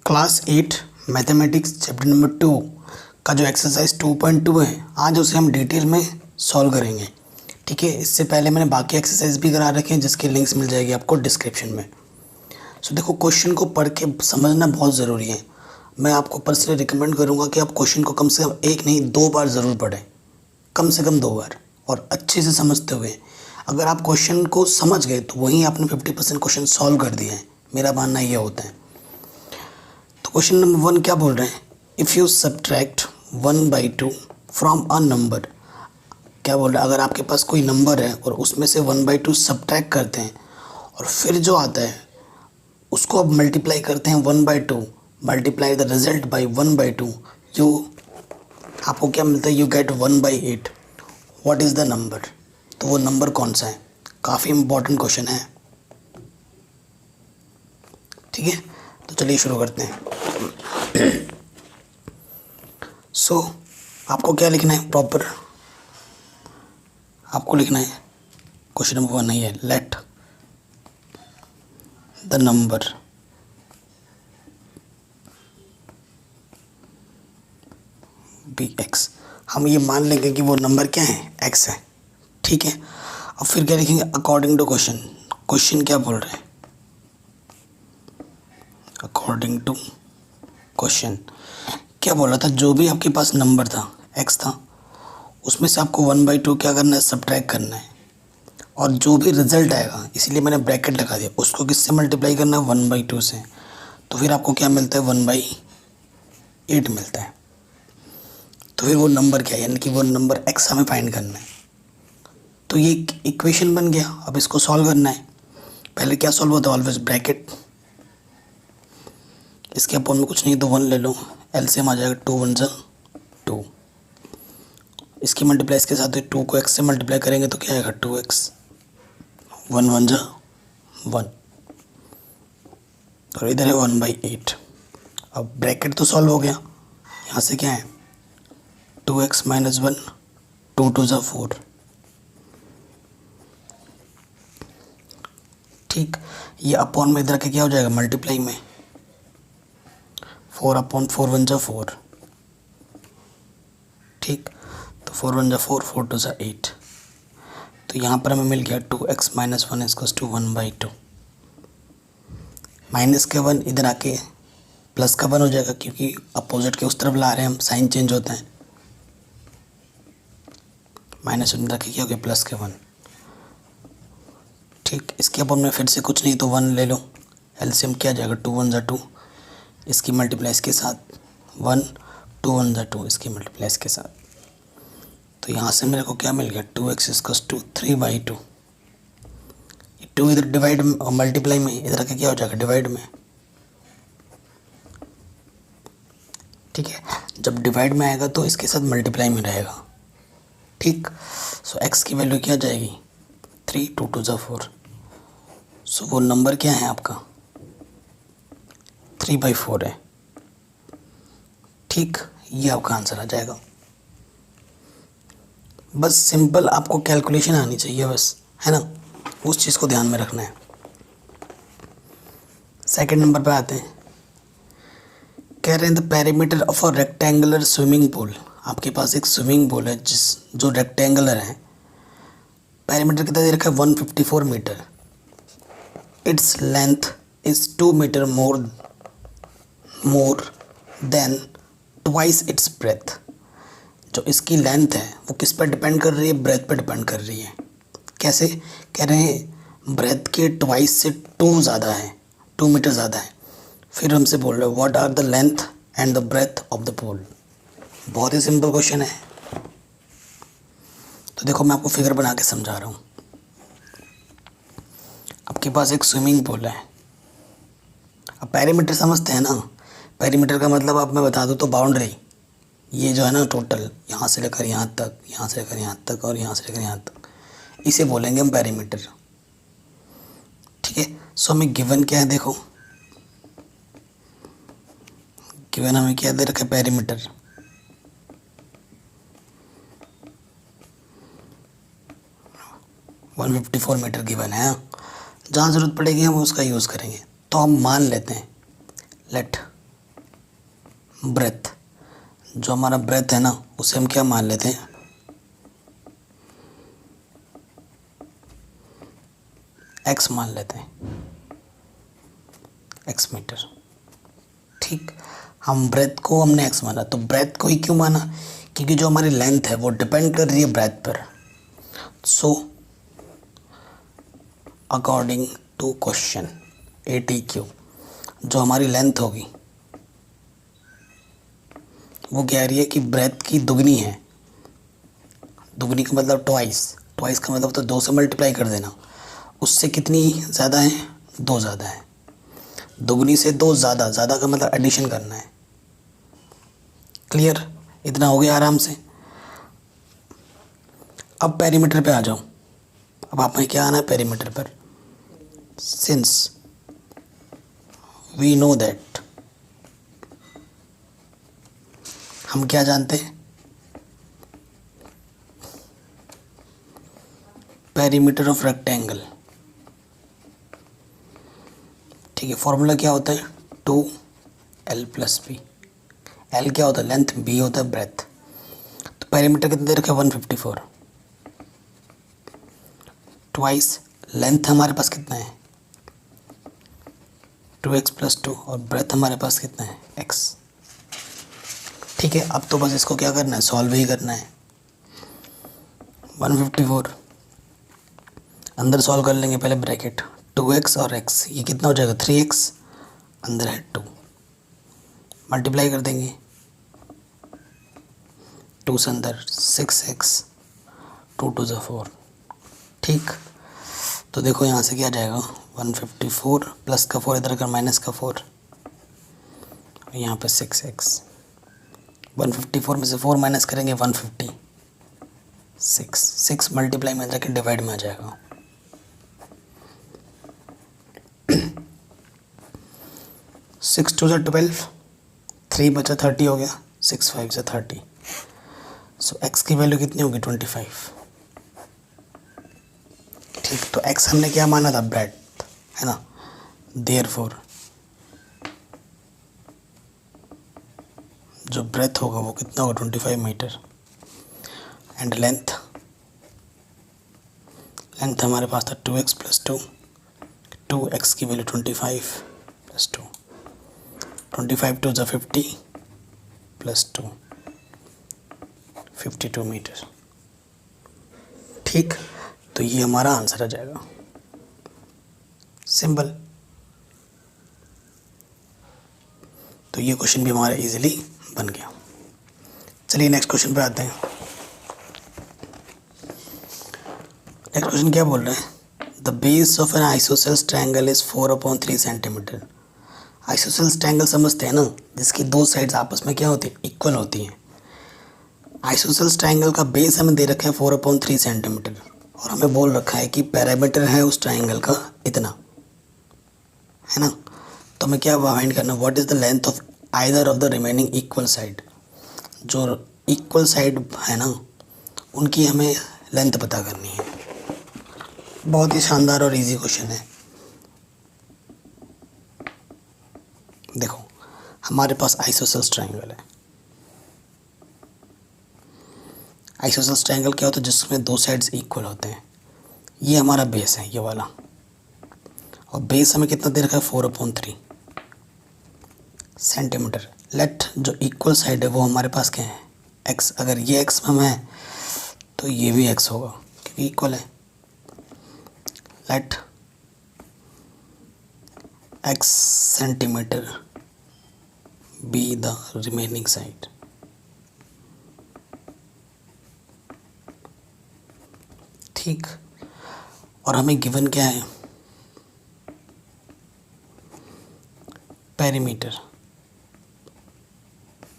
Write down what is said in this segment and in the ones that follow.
Class 8 mathematics chapter number 2 का जो exercise 2.2 है, आज उसे हम डिटेल में सॉल्व करेंगे। ठीक है, इससे पहले मैंने बाकी एक्सरसाइज भी करा रखे हैं जिसके लिंक्स मिल जाएगी आपको डिस्क्रिप्शन में। सो देखो, क्वेश्चन को पढ़ के समझना बहुत ज़रूरी है। मैं आपको पर्सनली रिकमेंड करूँगा कि आप क्वेश्चन को कम से कम एक नहीं 2 बार ज़रूर पढ़ें, कम से कम 2 बार, और अच्छे से समझते हुए। अगर आप क्वेश्चन को समझ गए तो वहीं आपने 50% क्वेश्चन सॉल्व कर दिया है, मेरा मानना ये होता है। तो क्वेश्चन नंबर 1 क्या बोल रहे हैं? If you subtract 1/2 from a number. क्या बोल रहा है? अगर आपके पास कोई नंबर है और उसमें से 1/2 सब्ट्रैक्ट करते हैं और फिर जो आता है उसको अब मल्टीप्लाई करते हैं 1/2, मल्टीप्लाई द रिजल्ट बाई 1/2, जो आपको क्या मिलता है? You get 1/8। What is the number? तो वो नंबर कौन सा है? काफ़ी इंपॉर्टेंट क्वेश्चन है। ठीक है, तो चलिए शुरू करते हैं। सो आपको क्या लिखना है? प्रॉपर आपको लिखना है, क्वेश्चन नंबर 1 नहीं है, let the number be x. हम ये मान लेंगे कि वो नंबर क्या है? एक्स है। ठीक है, अब फिर क्या लिखेंगे? According to question. क्वेश्चन क्या बोल रहे हैं? अकॉर्डिंग टू क्वेश्चन क्या बोल रहा था? जो भी आपके पास नंबर था, एक्स था, उसमें से आपको 1/2 क्या करना है? सब्ट्रैक्ट करना है। और जो भी रिजल्ट आएगा, इसीलिए मैंने ब्रैकेट लगा दिया, उसको किससे मल्टीप्लाई करना है? 1/2 से। तो फिर आपको क्या मिलता है? 1/8 मिलता है। तो फिर वो नंबर क्या है? यानी कि वो नंबर एक्स हमें फाइंड करना है। तो ये इक्वेशन बन गया। अब इसको सॉल्व करना है। पहले क्या सॉल्व होता है? Always bracket. इसके अपोन में कुछ नहीं तो 1 ले लो, एलसीएम आ जाएगा 2 1 2। इसकी मल्टीप्लाई इसके साथ 2 को x से मल्टीप्लाई करेंगे तो क्या आएगा? 2x। 1 1 1, और इधर है 1/8। अब ब्रैकेट तो सॉल्व हो गया। यहाँ से क्या है? 2x - 1, 2 2 4। ठीक, ये अपॉन में इधर के क्या हो जाएगा? मल्टीप्लाई में 4/4 1 4। ठीक, तो 4 1 4, 4 2 8। तो यहाँ पर हमें मिल गया 2x - 1 = 1/2। माइनस के 1 इधर आके प्लस का 1 हो जाएगा, क्योंकि अपोजिट के उस तरफ ला रहे हैं हम, साइन चेंज होता है। माइनस इधर आके क्या हो गया? प्लस के 1। ठीक, इसके अपन में फिर से कुछ नहीं तो 1 ले लो, एलसीएम क्या आ जाएगा? 2 1 2। इसकी मल्टीप्लाई इसके साथ 1, 2 1 2, इसकी मल्टीप्लाई इसके साथ। तो यहाँ से मेरे को क्या मिल गया? 2x = 3/2। 2 इधर डिवाइड मल्टीप्लाई में, इधर आके क्या हो जाएगा? डिवाइड में। ठीक है, जब डिवाइड में आएगा तो इसके साथ मल्टीप्लाई में रहेगा। ठीक, सो x की वैल्यू क्या जाएगी? 3 2 2 4। सो वो नंबर क्या है आपका? 3/4 है। ठीक, ये आपका आंसर आ जाएगा। बस सिंपल आपको कैलकुलेशन आनी चाहिए, बस, है ना? उस चीज़ को ध्यान में रखना है। सेकंड नंबर पे आते हैं। कह रहे हैं the perimeter of a rectangular swimming pool. आपके पास एक स्विमिंग पूल है जो रेक्टेंगुलर है। पेरीमीटर कितना दे रखा है? 154 metre. Its length is 2 metre more than twice its breadth. जो इसकी लेंथ है वो किस पर डिपेंड कर रही है? ब्रेथ पर डिपेंड कर रही है। कैसे? कह रहे हैं ब्रेथ के ट्वाइस से 2 ज़्यादा है, 2 मीटर ज़्यादा है। फिर हमसे बोल रहे हैं what are the length and the breadth of the pool. बहुत ही सिंपल क्वेश्चन है। तो देखो, मैं आपको फिगर बना के समझा रहा हूँ। आपके पास एक स्विमिंग पूल है। अब पेरीमीटर समझते हैं ना? पेरीमीटर का मतलब आप मैं बता दूँ तो बाउंड्री, ये जो है ना टोटल, यहाँ से लेकर यहाँ तक, यहाँ से लेकर यहाँ तक, और यहाँ से लेकर यहाँ तक, इसे बोलेंगे हम पेरीमीटर। ठीक है, सो हमें गिवन क्या है? देखो, गिवन हमें क्या दे रखा है? पेरीमीटर। वन 154 मीटर गिवन है। जहाँ ज़रूरत पड़ेगी हम उसका यूज़ करेंगे। तो हम मान लेते हैं लेट ब्रेथ, जो हमारा ब्रेथ है ना उसे हम क्या मान लेते हैं, एक्स मान लेते हैं, एक्स मीटर। ठीक, हम ब्रेथ को हमने एक्स माना, तो ब्रेथ को ही क्यों माना, क्योंकि जो हमारी लेंथ है वो डिपेंड कर रही है ब्रेथ पर। So according to question ATQ, जो हमारी लेंथ होगी वो कह रही है कि ब्रेथ की दुगनी है। दुगनी का मतलब ट्वाइस, ट्वाइस का मतलब तो 2 से मल्टीप्लाई कर देना। उससे कितनी ज़्यादा है, 2 ज़्यादा है। दुगनी से 2 ज़्यादा, ज़्यादा का मतलब एडिशन करना है। क्लियर, इतना हो गया आराम से। अब पेरीमीटर पे आ जाओ। अब आप में क्या आना है पेरीमीटर पर। सिंस वी नो दैट, हम क्या जानते हैं, पेरीमीटर ऑफ रेक्टेंगल। ठीक है, फॉर्मूला क्या होता है, 2L+B। L क्या होता है, लेंथ, B होता है ब्रेथ। तो पेरीमीटर कितने दे रखा है, 154। ट्वाइस लेंथ हमारे पास कितना है, 2x+2, और ब्रेथ हमारे पास कितना है, x। ठीक है, अब तो बस इसको क्या करना है, सॉल्व ही करना है। 154 अंदर सॉल्व कर लेंगे, पहले ब्रैकेट 2x और x, ये कितना हो जाएगा 3x, अंदर है 2, मल्टीप्लाई कर देंगे 2 से अंदर 6x, 2 2 ज़ा 4। ठीक, तो देखो यहाँ से क्या जाएगा, 154 प्लस का 4 इधर कर माइनस का 4, यहाँ पे 6x। 154 में से 4 माइनस करेंगे 156, 6 मल्टीप्लाई में जाके डिवाइड में आ जाएगा। 6 2 ज़ा 12, 3 बचा 30 हो गया, 6 5 ज़ा 30। सो x की वैल्यू कितनी होगी, 25। ठीक, तो x हमने क्या माना था, ब्रेथ है ना, देयरफॉर जो ब्रेथ होगा वो कितना होगा, 25 मीटर। एंड लेंथ, लेंथ हमारे पास था 2x+2, 2x की वैल्यू 25+2, 25 2 ज़ा 50 +2, 52 मीटर। ठीक, तो ये हमारा आंसर आ जाएगा, सिंपल। तो ये क्वेश्चन भी हमारा इजीली बन गया। चलिए नेक्स्ट क्वेश्चन पे आते हैं। नेक्स्ट क्वेश्चन क्या बोल रहे हैं, the base of N isosceles triangle is 4/3 centimetre. Isosceles triangle समझते हैं ना, जिसकी 2 साइड्स आपस में क्या होती है, इक्वल होती हैं। आइसोसेल्स ट्रायंगल का बेस हमें दे रखा है 4/3 सेंटीमीटर, और हमें बोल रखा है कि पैरामीटर है उस ट्रायंगल का इतना, है ना। तो हमें क्या फाइंड करना, what is the length of either of the remaining equal side. जो इक्वल साइड है ना उनकी हमें लेंथ पता करनी है। बहुत ही शानदार और इजी क्वेश्चन है। देखो हमारे पास आइसोसेल्स ट्रायंगल है। आइसोसेल्स ट्रायंगल क्या होता है, जिसमें 2 साइड्स इक्वल होते हैं। ये हमारा बेस है, ये वाला, और बेस हमें कितना दे रखा है, 4/3 सेंटीमीटर। लेट जो इक्वल साइड है वो हमारे पास क्या है, x। अगर ये x में है तो ये भी x होगा, क्योंकि इक्वल है। Let x centimetre be the remaining side. ठीक, और हमें गिवन क्या है, पेरीमीटर।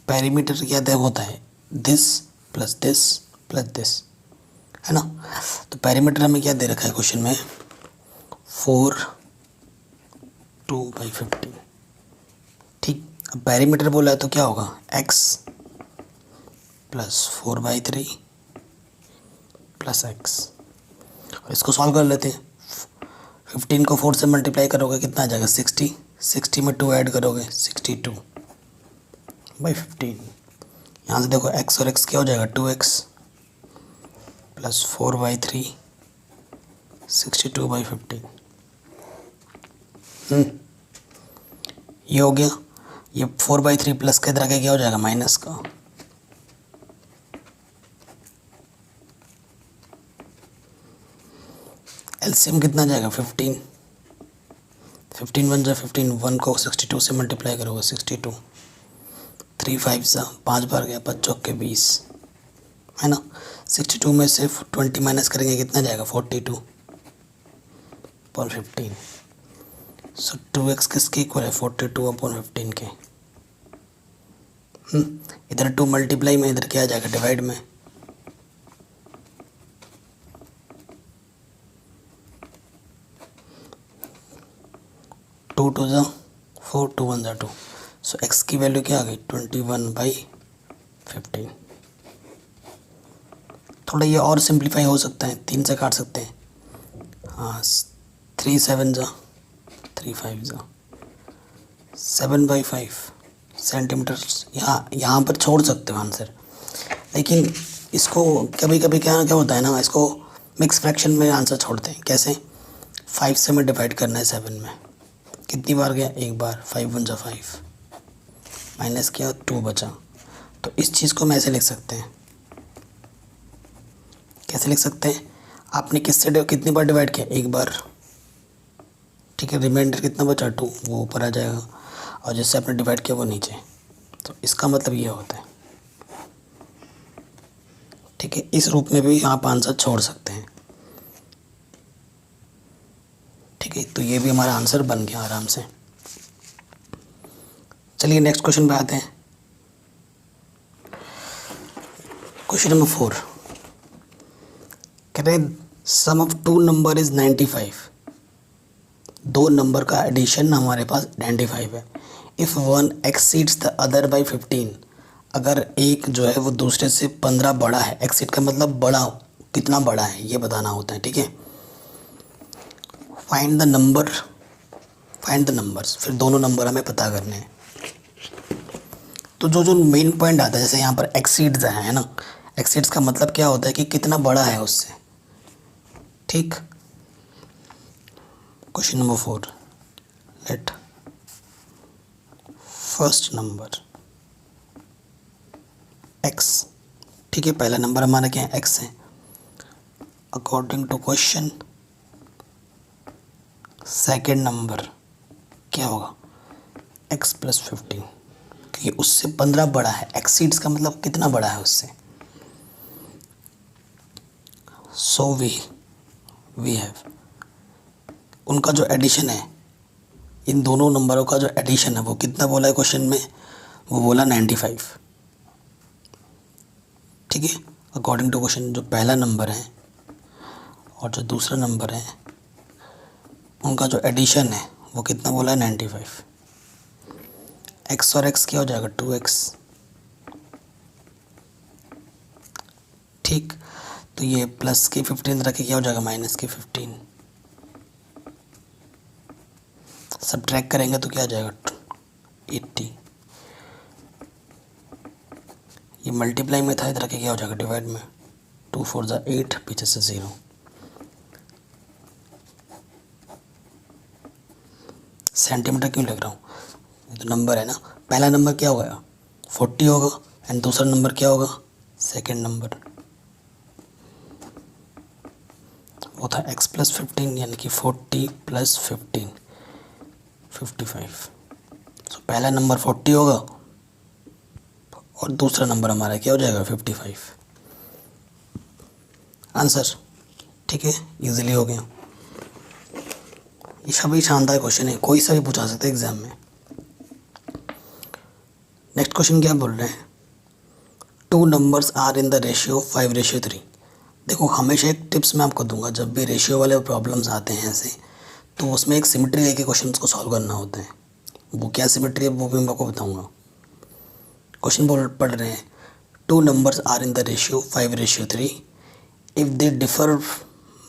पेरीमीटर क्या दे होता है, this plus this plus this, है ना। तो पेरीमीटर हमें क्या दे रखा है क्वेश्चन में, 4/2/50। ठीक, अब पेरीमीटर बोला है तो क्या होगा, x + 4/3 + x। और इसको सॉल्व कर लेते हैं। 15 को 4 से मल्टीप्लाई करोगे कितना आ जाएगा, 60। 60 में 2 ऐड करोगे 62, बाई 15। यहाँ से देखो x और x क्या हो जाएगा 2x प्लस 4/3 62/15। ये हो गया। ये 4/3 प्लस के तरह का क्या हो जाएगा माइनस का। एलसीएम कितना जाएगा 15। 15 1 जा 15, 1 को 62 से मल्टीप्लाई करोगे 62, 3 5 जा 5 बार गया 5 चौक के 20 है ना। 62 में से 20 माइनस करेंगे कितना जाएगा 42/15। सो 2x किसके इक्वल है 42/15 के। इधर 2 मल्टीप्लाई में, इधर क्या आ जाएगा डिवाइड में। टू 2 जा 4, 2 1 जा 2। सो x की वैल्यू क्या आ गई 21/15। थोड़ा ये और सिंप्लीफाई हो सकता है, 3 से काट सकते हैं। हाँ 3 7 जा 3 5 जा 7/5 सेंटीमीटर। यहाँ पर छोड़ सकते हो आंसर, लेकिन इसको कभी कभी क्या क्या होता है ना, इसको मिक्स फ्रैक्शन में आंसर छोड़ते हैं। कैसे 5 से में डिवाइड करना है 7 में, कितनी बार गया एक बार, 5 1 जा 5 माइनस किया 2 बचा। तो इस चीज़ को हम ऐसे लिख सकते हैं। कैसे लिख सकते हैं, आपने किससे कितनी बार डिवाइड किया एक बार, ठीक है। रिमाइंडर कितना बचा 2, वो ऊपर आ जाएगा, और जिससे आपने डिवाइड किया वो नीचे। तो इसका मतलब ये होता है, ठीक है। इस रूप में भी आप आंसर छोड़ सकते हैं, ठीक है। तो ये भी हमारा आंसर बन गया आराम से। चलिए नेक्स्ट क्वेश्चन पे आते हैं। क्वेश्चन नंबर 4 कह रहे हैं सम ऑफ 2 नंबर इज 95। 2 नंबर का एडिशन हमारे पास 95 है। If one exceeds the other by 15, अगर एक जो है वो दूसरे से 15 बड़ा है। एक्सीड का मतलब बड़ा, कितना बड़ा है ये बताना होता है, ठीक है। फाइंड द नंबर्स, फिर दोनों नंबर हमें पता करने हैं। तो जो मेन पॉइंट आता है, जैसे यहाँ पर एक्सीड्स है ना, एक्सीड्स का मतलब क्या होता है कि कितना बड़ा है उससे, ठीक। Question number 4, let first number x, ठीक है। पहला नंबर हमारा क्या है x है। According to question second number क्या होगा x प्लस 15, क्योंकि उससे 15 बड़ा है। एक्सीड्स का मतलब कितना बड़ा है उससे। सो वी हैव, उनका जो एडिशन है, इन दोनों नंबरों का जो एडिशन है वो कितना बोला है क्वेश्चन में, वो बोला 95, ठीक है। अकॉर्डिंग टू क्वेश्चन जो पहला नंबर है और जो दूसरा नंबर है उनका जो एडिशन है वो कितना बोला है 95। x और x क्या हो जाएगा 2x, ठीक। तो ये प्लस की 15 रख के क्या हो जाएगा माइनस की 15। सब ट्रैक करेंगे तो क्या आ जाएगा 80। ये मल्टीप्लाई में था, इधर के क्या हो जाएगा डिवाइड में। 2 4 जा 8, पीछे से 0। सेंटीमीटर क्यों लिख रहा हूँ, ये तो नंबर है ना। पहला नंबर क्या होगा 40 होगा, एंड दूसरा नंबर क्या होगा सेकेंड नंबर, वो था x प्लस 15, यानी कि 40 प्लस 15 55। तो पहला नंबर 40 होगा और दूसरा नंबर हमारा क्या हो जाएगा 55। आंसर, ठीक है, इजीली हो गया। ये सभी शानदार क्वेश्चन है, कोई सा भी पूछा सकते हैं एग्जाम में। नेक्स्ट क्वेश्चन क्या बोल रहे हैं, 2 numbers are in the ratio 5:3। देखो हमेशा एक टिप्स मैं आपको दूंगा, जब भी रेशियो वाले प्रॉब्लम्स आते हैं ऐसे, तो उसमें एक सिमेट्री लेके क्वेश्चंस को सॉल्व करना होता है। वो क्या सिमेट्री है वो भी मैं आपको बताऊंगा। क्वेश्चन पढ़ रहे हैं 2 numbers are in the ratio 5:3 if they differ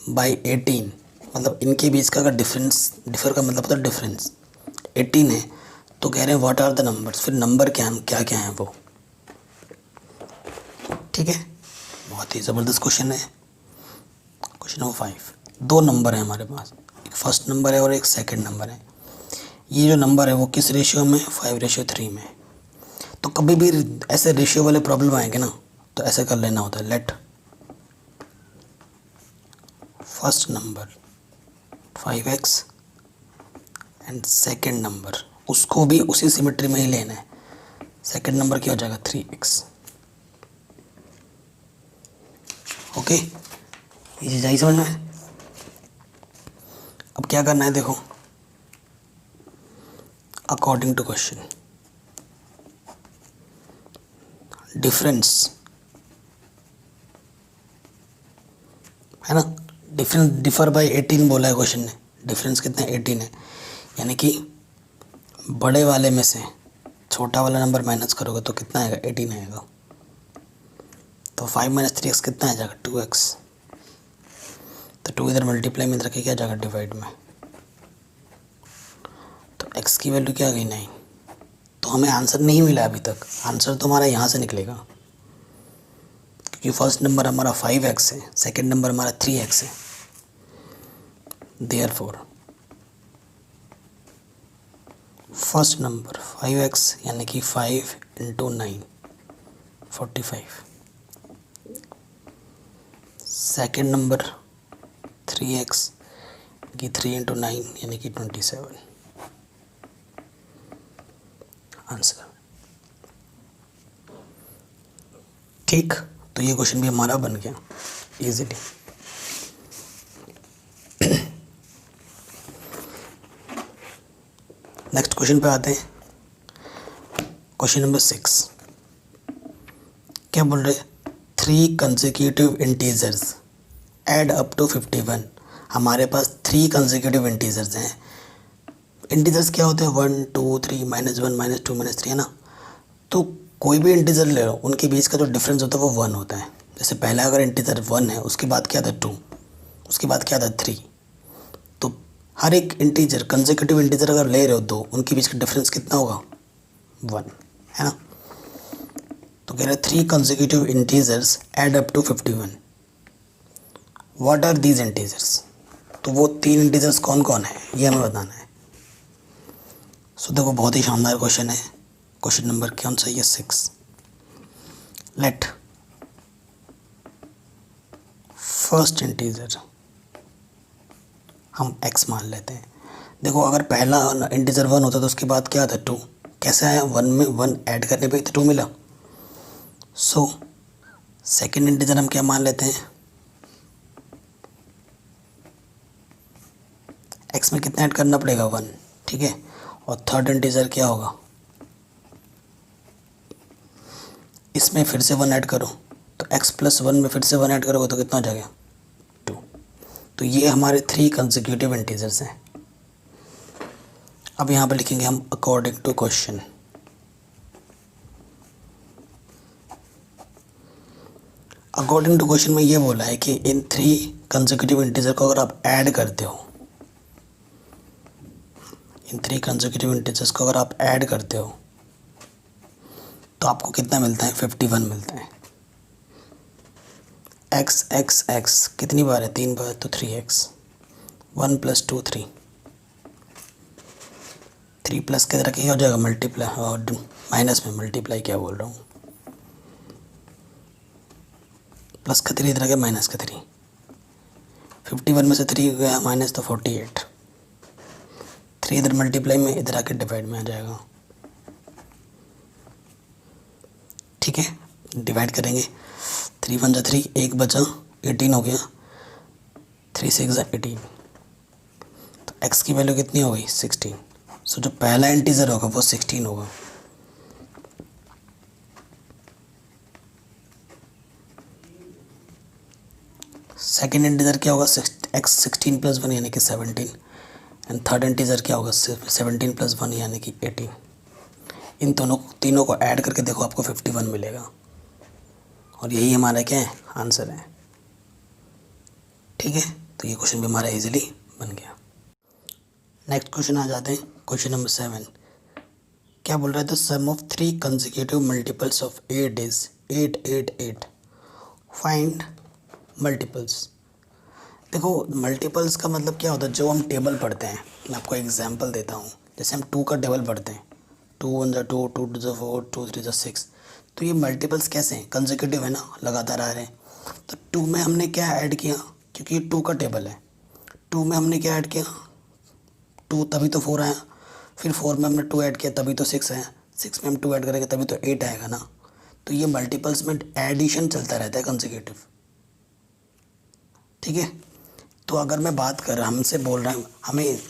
by 18, मतलब इनके बीच का अगर डिफर का मतलब होता है डिफरेंस 18 है, तो कह रहे हैं व्हाट आर द नंबर्स, फिर नंबर क्या क्या क्या हैं वो। ठीक है, बहुत ही ज़बरदस्त क्वेश्चन है। क्वेश्चन नंबर 5, दो नंबर है हमारे पास, एक फर्स्ट नंबर है और एक सेकंड नंबर है। ये जो नंबर है वो किस रेशियो में, 5:3 में। तो कभी भी ऐसे रेशियो वाले प्रॉब्लम आएंगे ना, तो ऐसे कर लेना होता है, let first number 5x and second number, उसको भी उसी सिमेट्री में ही लेना है। सेकेंड नंबर क्या हो जाएगा, 3x। ओके, ये चीज़ आई समझ में। अब क्या करना है देखो, अकॉर्डिंग टू क्वेश्चन डिफरेंस है ना, डिफरेंस डिफर बाय 18 बोला है क्वेश्चन ने। डिफरेंस कितना है, 18 है। यानी कि बड़े वाले में से छोटा वाला नंबर माइनस करोगे तो कितना आएगा, 18 आएगा। तो 5 - 3x कितना आ जाएगा, 2x। तो 2 इधर मल्टीप्लाई में रखे क्या जाएगा, डिवाइड में। तो x की वैल्यू क्या आ गई, 9। तो हमें आंसर नहीं मिला अभी तक, आंसर तो हमारा यहाँ से निकलेगा, क्योंकि फर्स्ट नंबर हमारा 5x है, सेकंड नंबर हमारा 3x है। देयरफॉर फर्स्ट नंबर 5x यानी कि 5 × 9 45। सेकंड नंबर 3x कि 3 × 9 यानी कि 27 आंसर। ठीक, तो ये क्वेश्चन भी हमारा बन गया इजीली। नेक्स्ट क्वेश्चन पे आते हैं, क्वेश्चन नंबर 6। क्या बोल रहे, 3 consecutive integers add up to 51। हमारे पास 3 कंसेक्यूटिव इंटीजर्स हैं। इंटीजर्स क्या होते हैं, 1 2 3 -1 -2 -3 है ना। तो कोई भी इंटीजर ले लो, उनके बीच का जो डिफरेंस होता है वो 1 होता है। जैसे पहला अगर इंटीजर 1 है, उसके बाद क्या था 2, उसके बाद क्या था 3। तो हर एक इंटीजर कंसेक्यूटिव इंटीजर अगर ले रहे हो दो, उनके बीच का डिफरेंस कितना होगा, 1 है ना। तो कह रहे हैं 3 consecutive integers add up to 51। What are these integers. तो वो 3 इंटीजर्स कौन कौन है, ये हमें बताना है। सो देखो, बहुत ही शानदार क्वेश्चन है। क्वेश्चन नंबर कौन सा है, 6। लेट फर्स्ट इंटीजर हम x मान लेते हैं। देखो, अगर पहला इंटीजर 1 होता तो उसके बाद क्या था, 2। कैसे आया, 1 में 1 ऐड करने पे तो 2 मिला। सो सेकेंड इंटीजर हम क्या मान लेते हैं, x में कितना ऐड करना पड़ेगा, 1, ठीक है। और थर्ड इंटीजर क्या होगा, इसमें फिर से 1 ऐड करो, तो x + 1 में फिर से 1 ऐड करोगे तो कितना हो जाएगा, 2। तो ये हमारे 3 कंसेक्यूटिव इंटीजर्स हैं। अब यहाँ पर लिखेंगे हम according to question. According to question में ये बोला है कि इन 3 कंसेक्यूटिव इंटीजर को अगर आप ऐड करते हो, इन 3 कंसेक्यूटिव इंटीजर्स को अगर आप ऐड करते हो तो आपको कितना मिलता है, 51 मिलता है। x x x कितनी बार है, 3 बार, तो 3x। 1 + 2 3, 3 प्लस के तरह क्या हो जाएगा, मल्टीप्लाई, और माइनस में मल्टीप्लाई क्या बोल रहा हूँ, प्लस का 3 इधर आ गया, माइनस का 3। 51 में से 3 गया माइनस, तो 48। 3 इधर मल्टीप्लाई में, इधर आके डिवाइड में आ जाएगा। ठीक है, डिवाइड करेंगे, 3 × 1 = 3, 1 बचा, 18 हो गया, 3 × 6 = 18। तो x की वैल्यू कितनी हो गई, 16। सो जो पहला इंटीजर होगा वो 16 होगा। सेकेंड इंटीजर क्या होगा, x 16 + 1 यानी कि 17। एंड थर्ड इंटीजर क्या होगा, 17 + 1 यानी कि 18। इन तीनों को ऐड करके देखो, आपको 51 मिलेगा। और यही हमारा क्या है, आंसर है। ठीक है, तो ये क्वेश्चन भी हमारा इजीली बन गया। नेक्स्ट क्वेश्चन आ जाते हैं, क्वेश्चन नंबर 7। क्या बोल रहा है, the sum of 3 consecutive multiples of 8 is 888, find multiples. देखो मल्टीपल्स का मतलब क्या होता है, जो हम टेबल पढ़ते हैं, मैं आपको एग्जांपल देता हूँ। जैसे हम 2 का टेबल पढ़ते हैं, 2 1 ज़ा 2, 2 2 ज़ा 4, 2 3 ज़ा 6, तो ये मल्टीपल्स कैसे हैं, कंसेक्यूटिव है ना, लगातार आ रहे हैं। तो 2 में हमने क्या ऐड किया, क्योंकि ये 2 का टेबल है, 2 में हमने क्या ऐड किया, 2 तभी तो 4 आया, फिर 4 में हमने 2 ऐड किया तभी तो 6 आया, 6 में हम 2 ऐड करेंगे तभी तो 8 आएगा ना। तो ये मल्टीपल्स में एडिशन चलता रहता है कंसेक्यूटिव, ठीक है। तो अगर मैं बात कर रहा, हमसे बोल रहा हूँ, हमें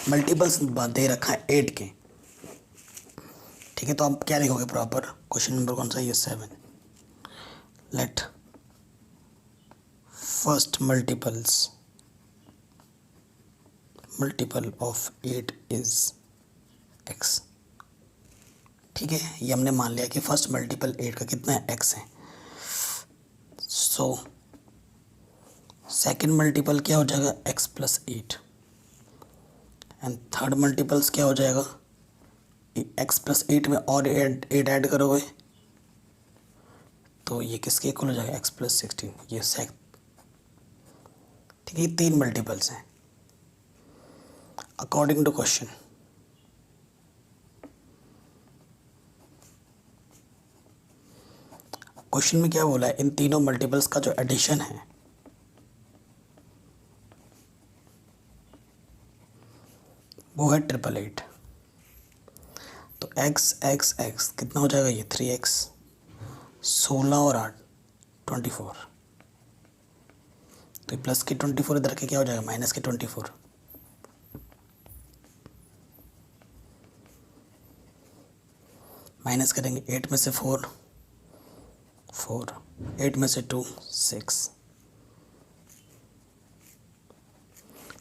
मल्टीपल्स दे रखा है 8 के, ठीक है। तो आप क्या लिखोगे प्रॉपर, क्वेश्चन नंबर कौन सा, ये 7, let first multiple of 8 is x, ठीक है। ये हमने मान लिया कि फर्स्ट मल्टीपल 8 का कितना है, x है। सो सेकेंड मल्टीपल क्या हो जाएगा, x plus 8, and third multiples क्या हो जाएगा, x प्लस 8 में और 8 ऐड करोगे तो ये किसके इक्वल हो जाएगा, x प्लस 16, ये सेक, ठीक है। 3 मल्टीपल्स हैं अकॉर्डिंग टू क्वेश्चन। क्वेश्चन में क्या बोला है, इन तीनों मल्टीपल्स का जो एडिशन है वो है 888। तो x कितना हो जाएगा, ये 3x, 16 और 8 24, तो ये प्लस के 24 इधर के क्या हो जाएगा, माइनस के 24, माइनस करेंगे 8 में से 4 4, 8 में से 2 6,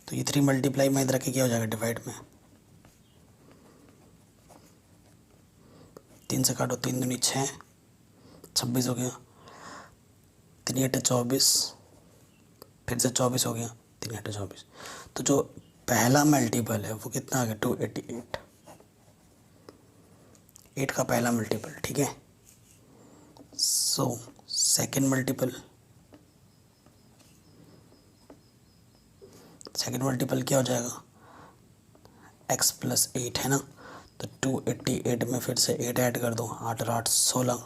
तो ये 3 मल्टीप्लाई में इधर के क्या हो जाएगा, डिवाइड में 3 से काटो, 3 दूनी 6, 26 हो गया, 3 8 24, फिर से 24 हो गया, 3 8 24। तो जो पहला मल्टीपल है वो कितना आ गया, 288, 8 का पहला मल्टीपल, ठीक है। सो सेकेंड मल्टीपल क्या हो जाएगा, x प्लस 8 है ना, तो 288 में फिर से 8 ऐड कर दो, 8 और 8 16,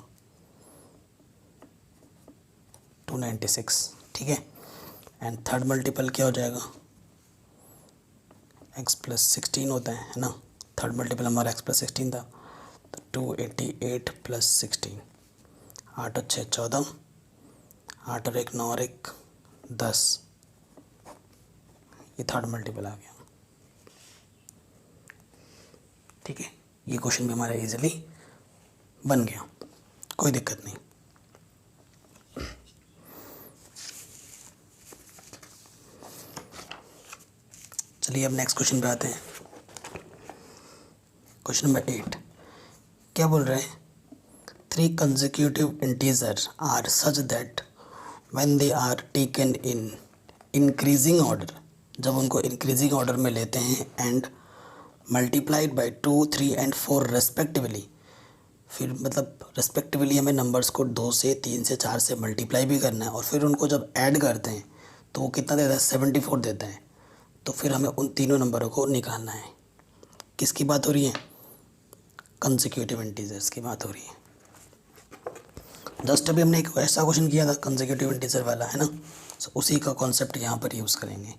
296, ठीक है। एंड थर्ड मल्टीपल क्या हो जाएगा, x प्लस 16 होता है ना, थर्ड मल्टीपल हमारा x प्लस 16 था, तो 288 प्लस 16, 8 और 6 14, 8 और 1 9 और 1 10, ये थर्ड मल्टीपल आ गया, ठीक है। ये क्वेश्चन भी हमारा इजीली बन गया, कोई दिक्कत नहीं। चलिए अब नेक्स्ट क्वेश्चन पे आते हैं। क्वेश्चन नंबर 8 क्या बोल रहे हैं, 3 consecutive integers are such that when they are taken in increasing order, जब उनको इंक्रीजिंग ऑर्डर में लेते हैं, and multiplied by 2 3 and 4 respectively, फिर मतलब रेस्पेक्टिवली हमें नंबर्स को 2 से 3 से 4 से मल्टीप्लाई भी करना है, और फिर उनको जब ऐड करते हैं तो वो कितना देता है, 74 देता है। तो फिर हमें उन तीनों नंबरों को निकालना है। किसकी बात हो रही है, कंसेक्यूटिव इंटीजर्स की बात हो रही है। जस्ट अभी हमने एक ऐसा क्वेश्चन किया था कंसेक्यूटिव इंटीजर वाला, है ना, so, उसी का कॉन्सेप्ट यहाँ पर यूज़ करेंगे।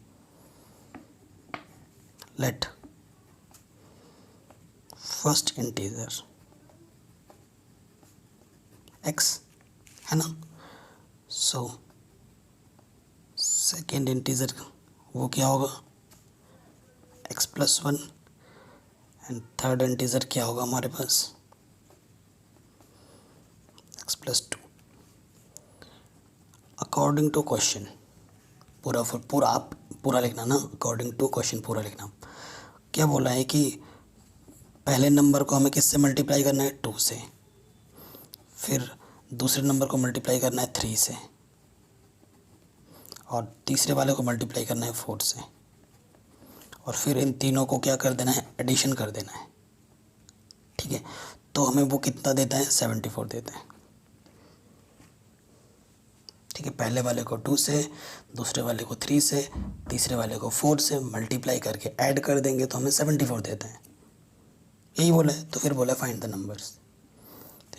लेट फर्स्ट इंटीजर x है ना, सो सेकेंड इंटीजर वो क्या होगा, x plus 1, and third integer क्या होगा हमारे पास, x plus 2। According to question, पूरा आप पूरा लिखना ना, अकॉर्डिंग टू क्वेश्चन पूरा लिखना। क्या बोला है कि पहले नंबर को हमें किससे मल्टीप्लाई करना है, 2 से, फिर दूसरे नंबर को मल्टीप्लाई करना है 3 से, और तीसरे वाले को मल्टीप्लाई करना है 4 से, और फिर इन तीनों को क्या कर देना है, एडिशन कर देना है, ठीक है, तो हमें वो कितना देता है, 74 देता है। ठीक है, पहले वाले को 2 से, दूसरे वाले को 3 से, तीसरे वाले को 4 से मल्टीप्लाई करके ऐड कर देंगे तो हमें 74 देता है। यही बोला है, तो फिर बोला फाइंड द नंबर्स।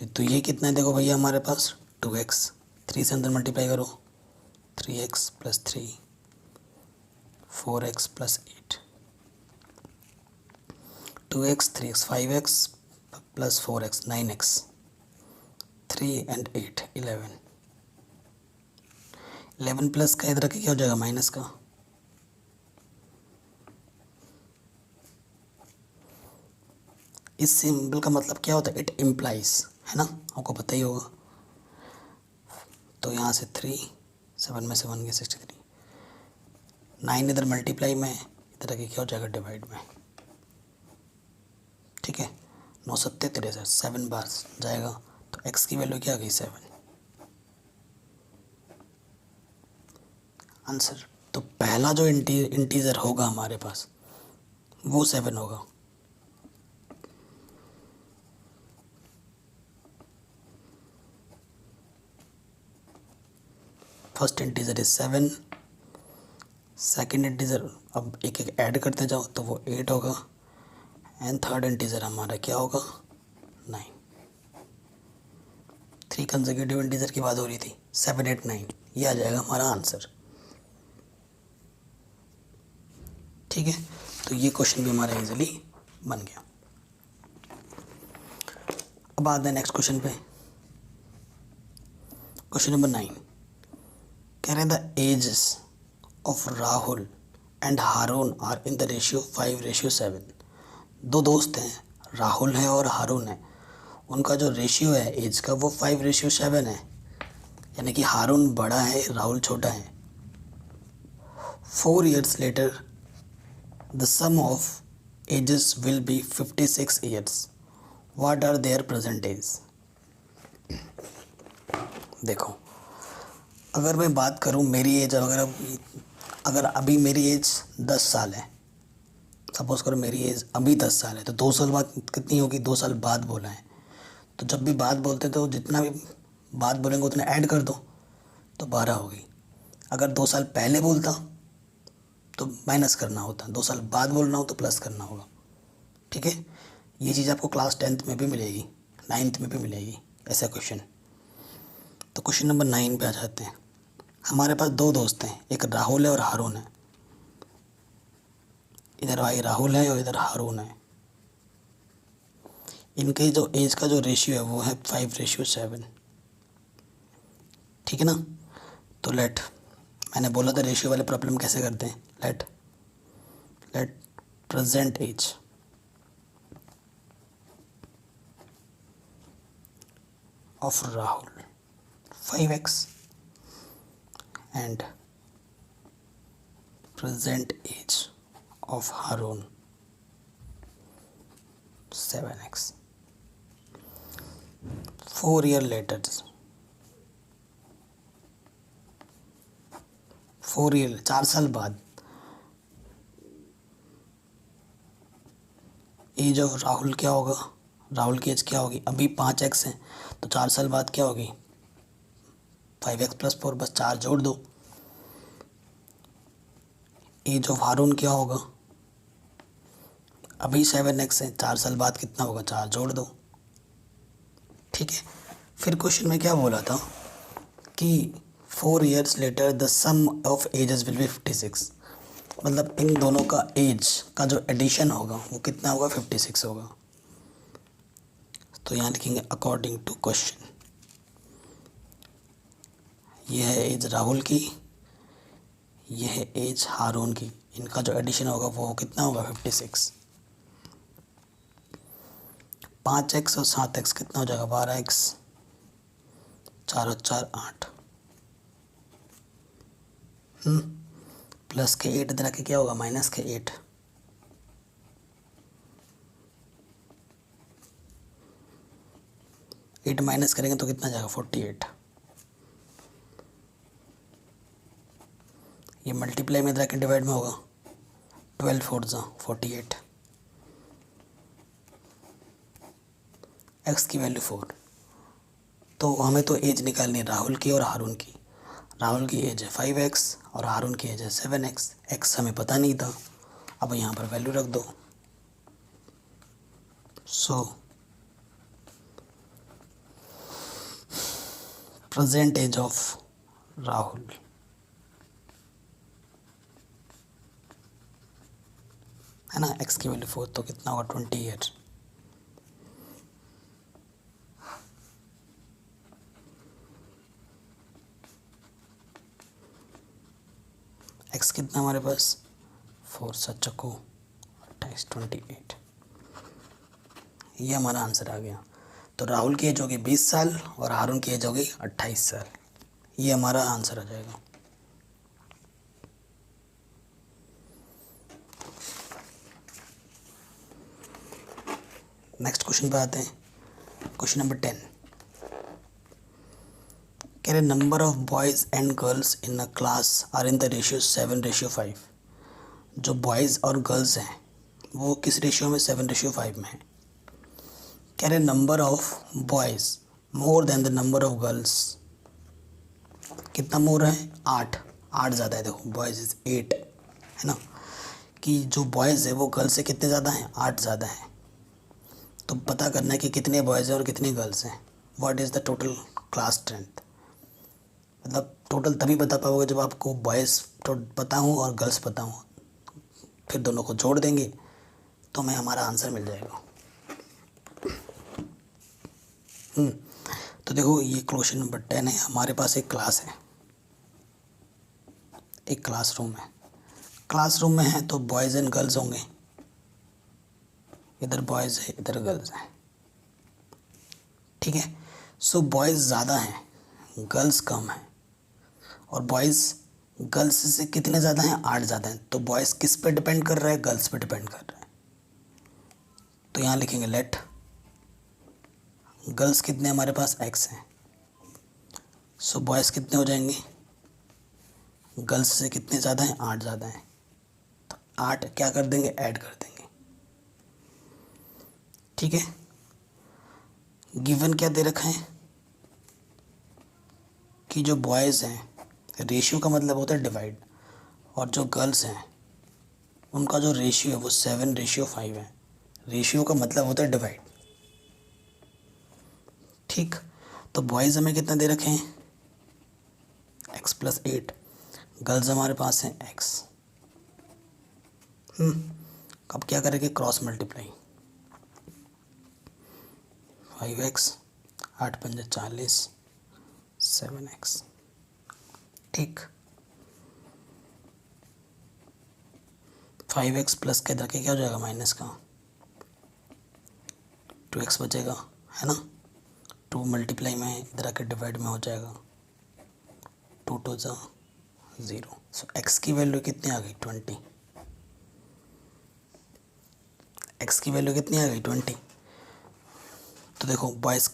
तो ये कितना है देखो भैया हमारे पास 2x, 3 से अंदर मल्टीप्लाई करो, 3x + 3, 4x + 8, 2x, 3x, 5x + 4x, 9x, 3 and 8, 11, 11 plus का इधर क्या हो जाएगा, माइनस का। इस सिंबल का मतलब क्या होता है, इट इम्प्लाइज, है ना, आपको पता ही होगा। तो यहाँ से 3, 7 में से 1 गया 63, 9 इधर मल्टीप्लाई में, इधर क्या हो जाएगा, डिवाइड में। ठीक है, 9 7 63, 7 बार जाएगा, तो x की वैल्यू क्या आ गई, 7 आंसर। तो पहला जो इंटीजर होगा हमारे पास वो 7 होगा। First integer is 7, second integer अब एक एक ऐड करते जाओ तो वो 8 होगा, एंड थर्ड इंटीजर हमारा क्या होगा, 9। 3 कंसेक्यूटिव इंटीजर की बात हो रही थी, 7 8 9, ये आ जाएगा हमारा आंसर। ठीक है, तो ये क्वेश्चन भी हमारा इजीली बन गया। अब आते हैं नेक्स्ट क्वेश्चन पे। क्वेश्चन नंबर 9 कह रहे हैं the ages of Rahul and Haroon are in the ratio 5:7। दो दोस्त हैं, राहुल है और हारून है, उनका जो रेशियो है एज का वो 5:7 है, यानी कि हारून बड़ा है, राहुल छोटा है। 4 years later the sum of ages will be 56 years. What are their present age? देखो, अगर मैं बात करूँ मेरी एज, अगर अभी मेरी एज 10 साल है, सपोज करो मेरी एज अभी 10 साल है, तो 2 साल बाद कितनी होगी, 2 साल बाद बोला है, तो जब भी बात बोलते तो जितना भी बात बोलेंगे उतना ऐड कर दो तो 12 होगी। अगर 2 साल पहले बोलता तो माइनस करना होता, 2 साल बाद बोलना हो तो प्लस करना होगा। ठीक है, ये चीज़ आपको क्लास 10th में भी मिलेगी, 9th में भी मिलेगी ऐसा क्वेश्चन। तो क्वेश्चन नंबर 9 पे आ जाते हैं। हमारे पास दो दोस्त हैं, एक राहुल है और हारून है। इधर भाई राहुल है और इधर हारून है। इनके जो एज का जो रेशियो है वो है 5:7। ठीक है ना, तो मैंने बोला था रेशियो वाले प्रॉब्लम कैसे करते हैं। Let present age of Rahul 5x and present age of Harun 7x. 4 years later, 4 साल बाद एज ऑफ राहुल क्या होगा, राहुल की एज क्या होगी, अभी 5x है तो 4 साल बाद क्या होगी, 5x + 4, बस 4 जोड़ दो। एज ऑफ हारून क्या होगा, अभी 7x है, 4 साल बाद कितना होगा, 4 जोड़ दो। ठीक है, फिर क्वेश्चन में क्या बोला था कि 4 years later the sum of ages will be 56, मतलब इन दोनों का एज का जो एडिशन होगा वो कितना होगा, 56 होगा। तो यहाँ लिखेंगे अकॉर्डिंग टू क्वेश्चन, यह है एज राहुल की, यह है एज हारून की, इनका जो एडिशन होगा वो कितना होगा, 56। 5x और 7x कितना हो जाएगा, 12x, 4 और 4 8, प्लस के 8 इधर के क्या होगा, माइनस के 8। एट माइनस करेंगे तो कितना जाएगा, 48। ये मल्टीप्लाई में इधर के डिवाइड में होगा, 12 4 48। एक्स की वैल्यू 4। तो हमें तो एज निकालनी है राहुल की और हारून की। राहुल की एज है 5x और हारून की एज है 7x। एक्स हमें पता नहीं था, अब यहाँ पर वैल्यू रख दो। So present age of Rahul है ना, एक्स की वैल्यू 4, तो कितना होगा 20 ईयर। एक्स कितना हमारे पास 4 7 को 28 28। ये हमारा आंसर आ गया। तो राहुल की एज होगी 20 साल और हारून की एज होगी 28 साल। ये हमारा आंसर आ जाएगा। नेक्स्ट क्वेश्चन पे आते हैं। Question number 10। कह रहे number of boys and girls in a class are in the ratio 7:5। जो बॉयज़ और गर्ल्स हैं वो किस रेशियो में, 7:5 में है। कह रहे number of boys more than the number of girls. कितना मोर है, 8। 8 ज़्यादा है, देखो बॉयज़ इज़ 8 है ना, कि जो बॉयज़ है वो गर्ल्स से कितने ज़्यादा हैं, 8 ज़्यादा हैं। तो पता करना है कि कितने बॉयज़ हैं और कितने गर्ल्स हैं। What is the total class strength. मतलब टोटल तभी बता पाओगे जब आपको बॉयज़ तो पता हो और गर्ल्स पता हो, फिर दोनों को जोड़ देंगे तो हमें हमारा आंसर मिल जाएगा। तो देखो ये क्वेश्चन नंबर 10 है। हमारे पास एक क्लास है, एक क्लासरूम है। क्लासरूम में है तो बॉयज़ एंड गर्ल्स होंगे, इधर बॉयज़ है इधर गर्ल्स हैं, ठीक है। सो बॉयज़ ज़्यादा हैं, गर्ल्स कम हैं। और बॉयज़ गर्ल्स से कितने ज़्यादा हैं, 8 ज़्यादा हैं। तो बॉयज़ किस पे डिपेंड कर रहा है, गर्ल्स पे डिपेंड कर रहा है। तो यहाँ लिखेंगे लेट गर्ल्स कितने हमारे पास x हैं। सो बॉयज़ कितने हो जाएंगे, गर्ल्स से कितने ज़्यादा हैं, 8 ज़्यादा हैं। तो 8 क्या कर देंगे, ऐड कर देंगे, ठीक है। गिवन क्या दे रखा है कि जो बॉयज़ हैं, रेशियो का मतलब होता है डिवाइड, और जो गर्ल्स हैं उनका जो रेशियो है वो 7:5 है। रेशियो का मतलब होता है डिवाइड, ठीक। तो बॉयज़ हमें कितना दे रखे हैं, x+8। गर्ल्स हमारे पास हैं x। अब क्या करेंगे, क्रॉस मल्टीप्लाई। 5x 8 पंजे 40 7x, ठीक। 5x प्लस के इधर के क्या हो जाएगा, माइनस का 2x बचेगा है ना। 2 मल्टीप्लाई में इधर आके डिवाइड में हो जाएगा, 2 2 जा 0। सो x की वैल्यू कितनी आ गई, 20। x की वैल्यू कितनी आ गई, 20। तो देखो बॉयज़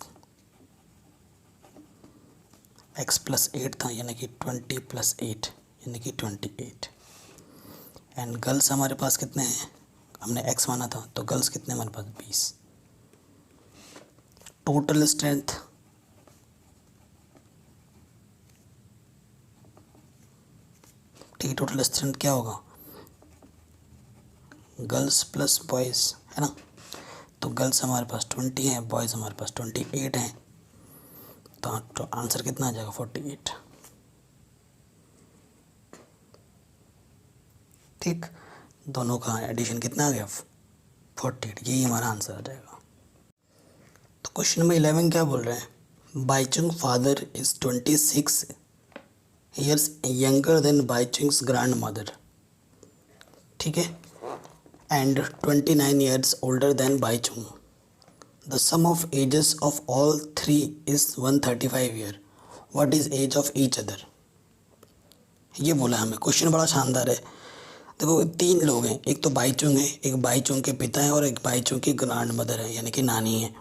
x+8 था, यानी कि 20 + 8 यानी कि 28। एंड गर्ल्स हमारे पास कितने हैं, हमने x माना था तो गर्ल्स कितने हमारे पास, 20। टोटल स्ट्रेंथ ठीक, टोटल स्ट्रेंथ क्या होगा, गर्ल्स प्लस बॉयज़ है ना। तो गर्ल्स हमारे पास 20 हैं, बॉयज़ हमारे पास 28 हैं। तो आंसर कितना आ जाएगा, 48, ठीक। दोनों का एडिशन कितना आ गया, 48। यही हमारा आंसर आ जाएगा। तो क्वेश्चन नंबर 11 क्या बोल रहे हैं, Bhaichung father is 26 years younger than Bhaichung's grandmother, ठीक है, and 29 years older than Bhaichung. The sum of ages of all three is 135 year. What is age of each other. ये बोला हमें, क्वेश्चन बड़ा शानदार है। देखो 3 लोग हैं, एक तो बाईचुंग है, एक बाईचुंग के पिता है और एक बाईचुंग की ग्रैंड मदर है यानी कि नानी है,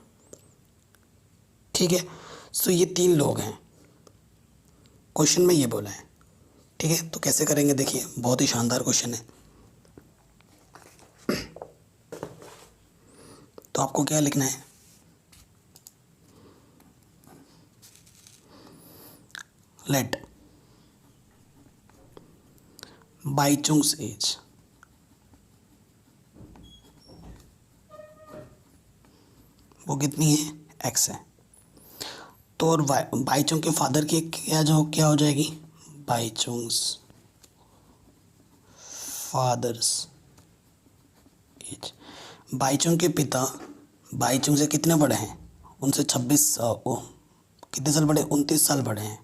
ठीक है। सो ये 3 लोग हैं, क्वेश्चन में ये बोला है, ठीक है। तो कैसे करेंगे, देखिए बहुत ही शानदार क्वेश्चन है। तो आपको क्या लिखना है, लेट बाईचुंग्स एज वो कितनी है, एक्स है। तो और बाईचुंग के फादर की क्या हो जाएगी, बाईचुंग्स फादर्स एज। बाईचुंग के पिता बाईचुंग से कितने बड़े हैं, उनसे 26 कितने साल बड़े, 29 साल बड़े हैं।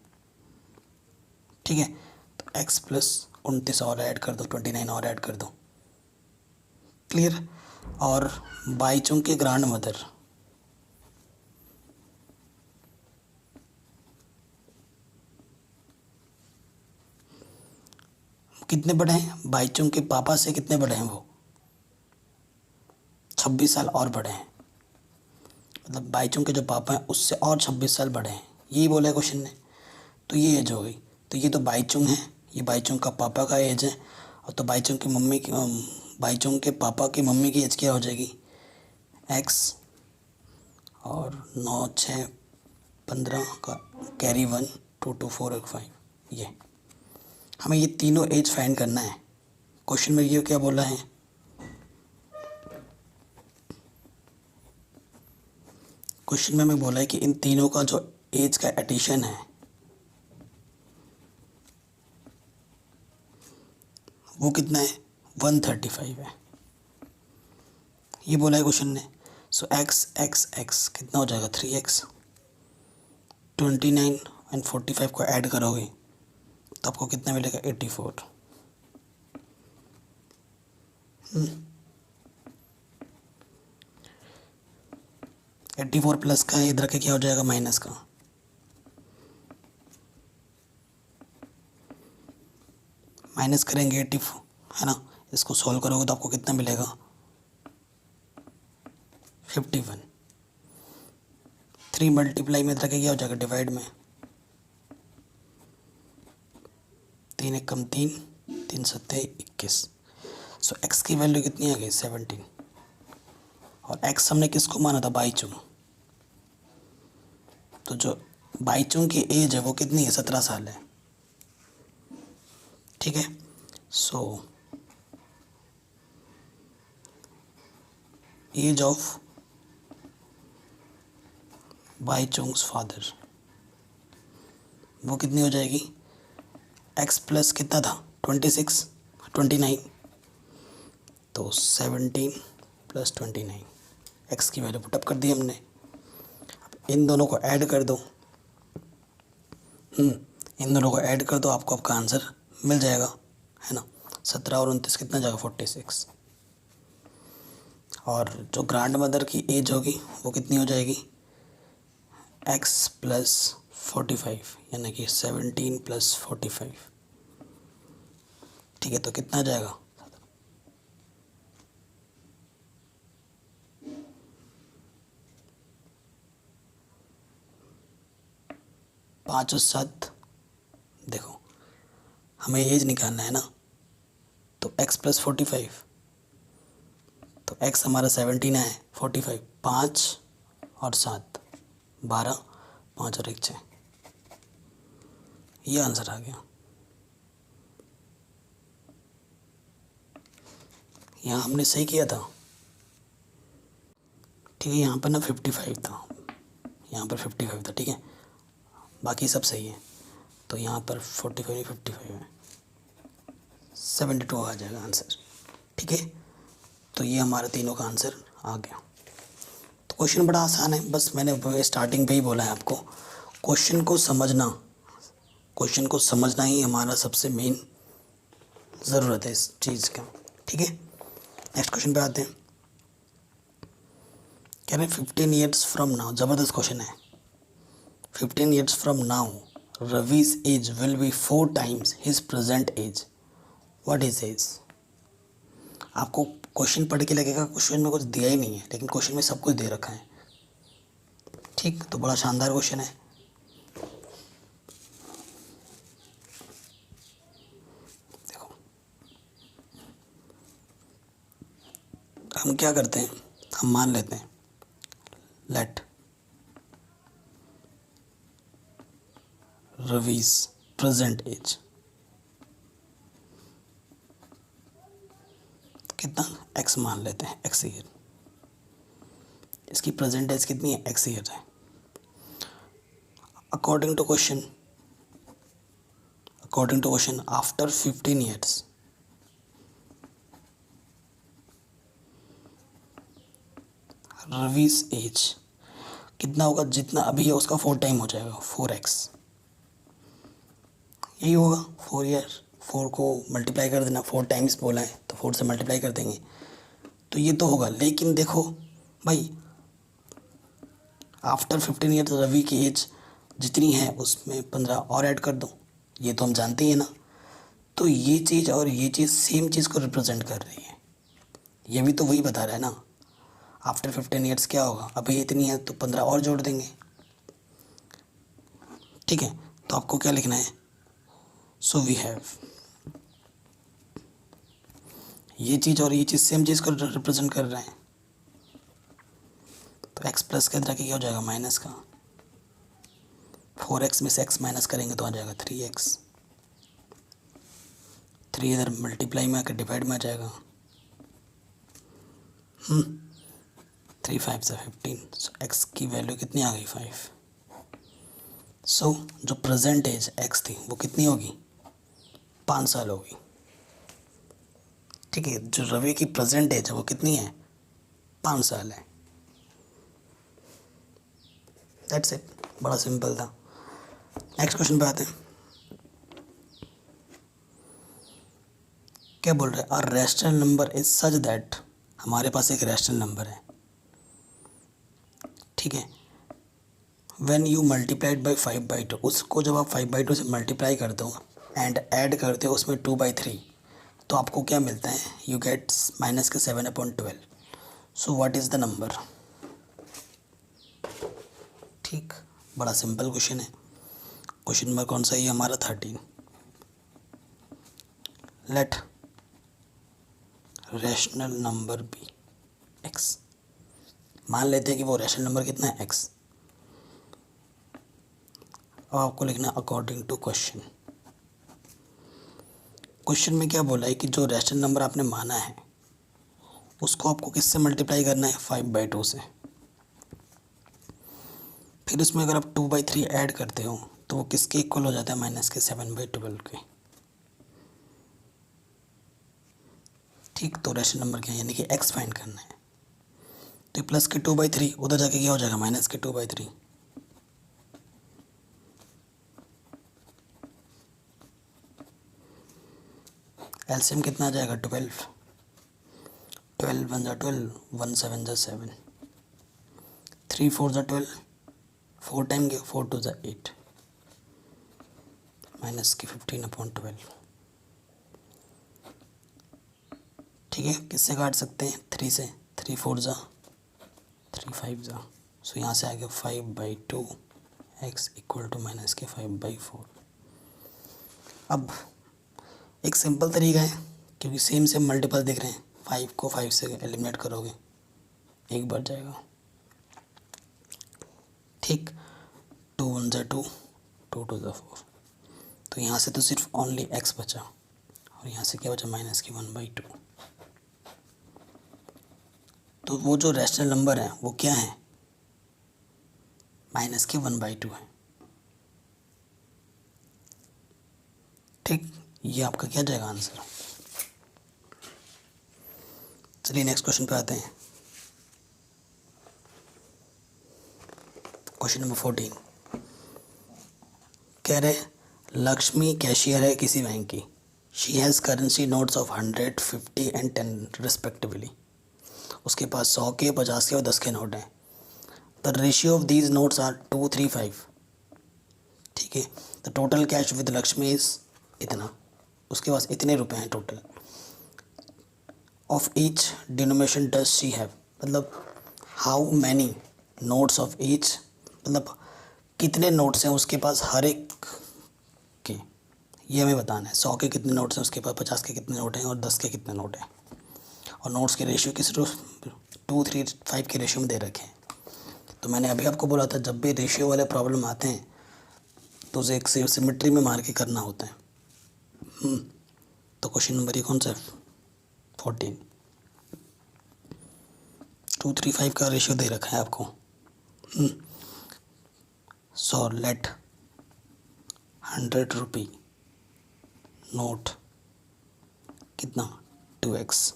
ठीक है, तो x प्लस 29 और ऐड कर दो, 29 और ऐड कर दो। क्लियर। और बाईचुंग के ग्रैंड मदर कितने बड़े हैं, बाईचुंग के पापा से कितने बड़े हैं वो, 26 साल और बड़े हैं। मतलब बाईचुंग के जो पापा हैं उससे और 26 साल बड़े हैं, यही बोला है क्वेश्चन ने। तो ये एज हो गई। तो ये तो बाईचुंग है, ये बाईचुंग का पापा का एज है। और तो बाईचुंग की मम्मी की बाईचुंग के पापा की मम्मी की एज क्या हो जाएगी, एक्स। और 9 6 15 का कैरी 1 2 2 4 1 5, ये हमें ये तीनों एज फाइंड करना है। क्वेश्चन में ये क्या बोला है, क्वेश्चन में हमें बोला है कि इन तीनों का जो एज का एडिशन है वो कितना है, 135 है, ये बोला है क्वेश्चन ने। सो एक्स एक्स एक्स कितना हो जाएगा, 3x। 29 एंड 45 को ऐड करोगे तो आपको कितना मिलेगा, 84। 84 प्लस का इधर के क्या हो जाएगा, माइनस का। माइनस करेंगे 84, है ना। इसको सॉल्व करोगे तो आपको कितना मिलेगा, 51। 3 मल्टीप्लाई में इधर के क्या हो जाएगा, डिवाइड में। 3 एक कम 3, 3 सत्ते 21। सो एक्स की वैल्यू कितनी आ गई, 17। और एक्स हमने किसको माना था, बाईचुंग। तो जो बाईचुंग की एज है वो कितनी है, 17 साल है। ठीक है। सो एज ऑफ बाईचुंग्स फादर वो कितनी हो जाएगी, एक्स प्लस कितना था, 26 29, तो 17 प्लस 29, एक्स की वैल्यू पुटअप कर दी हमने। अब इन दोनों को ऐड कर दो, इन दोनों को ऐड कर दो, आपको आपका आंसर मिल जाएगा, है ना। 17 और 29 कितना जाएगा, 46। और जो ग्रैंड मदर की एज होगी वो कितनी हो जाएगी, एक्स प्लस 45, यानी कि 17 प्लस 45। ठीक है, तो कितना जाएगा, 5 और 7। देखो हमें एज निकालना है ना, तो x प्लस 45, तो x हमारा 17 है, 45 5 और 7 12, 5 और 1 6, ये आंसर आ गया। यहाँ हमने सही किया था। ठीक है, यहाँ पर ना 55 था, यहाँ पर 55 था, ठीक है, बाकी सब सही है। तो यहाँ पर 45 55 है, 72 आ जाएगा आंसर। ठीक है, तो ये हमारा तीनों का आंसर आ गया। तो क्वेश्चन बड़ा आसान है, बस मैंने स्टार्टिंग पे ही बोला है आपको, क्वेश्चन को समझना ही हमारा सबसे मेन ज़रूरत है इस चीज़ का। ठीक है, नेक्स्ट क्वेश्चन पे आते हैं। कह रहे हैं 15 ईयर्स फ्रॉम नाउ, ज़बरदस्त क्वेश्चन है। 15 years from now Ravi's age will be 4 times his present age, what is age. आपको क्वेश्चन पढ़ के लगेगा क्वेश्चन में कुछ दिया ही नहीं है, लेकिन क्वेश्चन में सब कुछ दे रखा है। ठीक, तो बड़ा शानदार क्वेश्चन है। देखो हम क्या करते हैं, हम मान लेते हैं लेट रवीज प्रेजेंट एज कितना, एक्स मान लेते हैं, एक्स ईयर। इसकी प्रेजेंट एज कितनी है, एक्स ईयर है। According to question after 15 years Ravi's age कितना होगा, जितना अभी है उसका 4 टाइम हो जाएगा, 4x। यही होगा 4 ईयर, 4 को मल्टीप्लाई कर देना, 4 टाइम्स बोला है तो 4 से मल्टीप्लाई कर देंगे, तो ये तो होगा। लेकिन देखो भाई, आफ्टर 15 ईयर्स रवि की एज जितनी है उसमें 15 और ऐड कर दो, ये तो हम जानते ही हैं ना। तो ये चीज़ और ये चीज़ सेम चीज़ को रिप्रेजेंट कर रही है, ये भी तो वही बता रहा है ना। आफ्टर 15 ईयर्स क्या होगा, अभी इतनी है तो 15 और जोड़ देंगे, ठीक है। तो आपको क्या लिखना है, सो वी हैव, ये चीज़ और ये चीज़ सेम चीज़ को रिप्रेजेंट कर रहे हैं। तो x प्लस के अंदर क्या हो जाएगा, माइनस का 4x में से x माइनस करेंगे तो आ जाएगा 3x, 3 इधर मल्टीप्लाई में आकर डिवाइड में आ जाएगा, 3 5 से 15, सो x की वैल्यू कितनी आ गई, 5। सो जो प्रेजेंट एज x थी वो कितनी होगी, 5 साल होगी, ठीक है। जो रवि की प्रेजेंट एज है वो कितनी है, 5 साल है। दैट्स इट, बड़ा सिंपल था। नेक्स्ट क्वेश्चन पे आते हैं। क्या बोल रहे हैं, a rational number is such that, हमारे पास एक रैशनल नंबर है, ठीक है। व्हेन यू मल्टीप्लाइड बाई 5/2, उसको जब आप 5/2 से मल्टीप्लाई करते हो एंड ऐड करते हो उसमें 2/3, तो आपको क्या मिलता है, यू गेट माइनस के 7/12। So what is the number, ठीक, बड़ा सिंपल क्वेश्चन है। क्वेश्चन नंबर कौन सा है, हमारा 13। Let rational number be x, मान लेते हैं कि वो रैशनल नंबर कितना है, एक्स। अब आपको लिखना अकॉर्डिंग टू क्वेश्चन। क्वेश्चन में क्या बोला है कि जो रैशनल नंबर आपने माना है उसको आपको किससे मल्टीप्लाई करना है, 5/2 से। फिर उसमें अगर आप 2/3 ऐड करते हो तो वो किसके इक्वल हो जाता है, माइनस के 7/12 के, ठीक। तो रैशनल नंबर क्या है, यानी कि एक्स फाइंड करना है। तो प्लस के 2/3 उधर जाके क्या हो जाएगा, माइनस के 2/3। एलसीएम कितना आ जाएगा, 12, 12 1 जा 12, 1 7 जा 7, 3 4 जा 12, 4 टाइम गया, 4 2 जा 8, माइनस की 15/12, ठीक है। किससे काट सकते हैं, 3 से, 3 4 जा 3 5 जा, सो यहाँ से आ गया 5/2 x इक्वल टू माइनस के 5/4। अब एक सिंपल तरीका है, क्योंकि सेम सेम मल्टीपल दिख रहे हैं, 5 को 5 से एलिमिनेट करोगे एक बढ़ जाएगा, ठीक। 2 1 जा 2, 2 2 जा 4, तो यहाँ से तो सिर्फ ओनली x बचा, और यहाँ से क्या बचा, माइनस की 1/2। तो वो जो रैशनल नंबर है वो क्या है, माइनस की 1/2 है, ठीक। ये आपका क्या जाएगा आंसर। चलिए नेक्स्ट क्वेश्चन पे आते हैं। क्वेश्चन नंबर 14 कह रहे, लक्ष्मी कैशियर है किसी बैंक की, she has currency notes of 100 50 and 10 respectively. उसके पास 100 के, 50 के और 10 के नोट हैं। The ratio of these notes are 2:3:5, ठीक है। The total cash with Lakshmi is इतना, उसके पास इतने रुपए हैं total. Of each denomination does she have, मतलब how many notes of each, मतलब कितने नोट्स हैं उसके पास हर एक के, ये हमें बताना है। 100 के कितने नोट्स हैं उसके पास, 50 के कितने नोट हैं और 10 के कितने नोट हैं। और नोट्स के रेशियो किस 2:3:5 के रेशियो में दे रखे हैं। तो मैंने अभी आपको बोला था जब भी रेशियो वाले प्रॉब्लम आते हैं तो उसे एक सिमेट्री में मार के करना होता है। तो क्वेश्चन नंबर ये कौन सा है? 14। 2:3:5 का रेशियो दे रखा है आपको। सो लेट 100 रुपी नोट कितना 2x,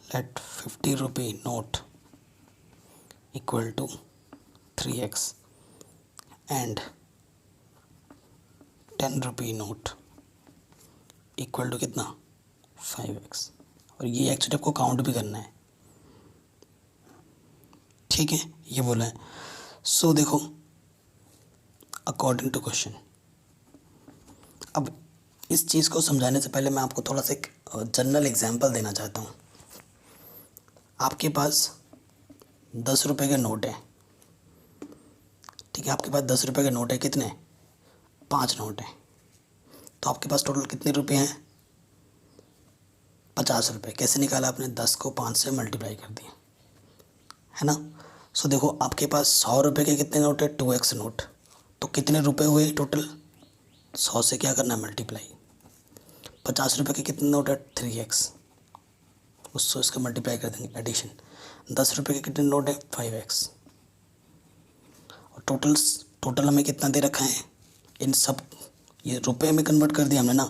let 50 rupee note equal to 3x and 10 rupee note equal to कितना 5x। और ये एक्चुअली आपको काउंट भी करना है, ठीक है, ये बोला है। सो देखो अकॉर्डिंग टू क्वेश्चन, अब इस चीज़ को समझाने से पहले मैं आपको थोड़ा सा एक जनरल एग्जांपल देना चाहता हूँ। आपके पास 10 रुपये के नोट है, ठीक है, आपके पास 10 रुपये के नोट है, कितने? 5 नोट हैं। तो आपके पास टोटल कितने रुपए हैं? 50 रुपये। कैसे निकाला आपने? 10 को 5 से मल्टीप्लाई कर दिया, है ना। सो देखो आपके पास 100 रुपये के कितने नोट है? 2x note. तो कितने रुपए हुए टोटल? 100 से क्या करना है? मल्टीप्लाई। 50 रुपये के कितने नोट है? 3x, उससे इसका मल्टीप्लाई कर देंगे, एडिशन। 10 रुपये के कितने नोट है? 5x। और टोटल हमें कितना दे रखा है? इन सब ये रुपए में कन्वर्ट कर दिया हमने ना।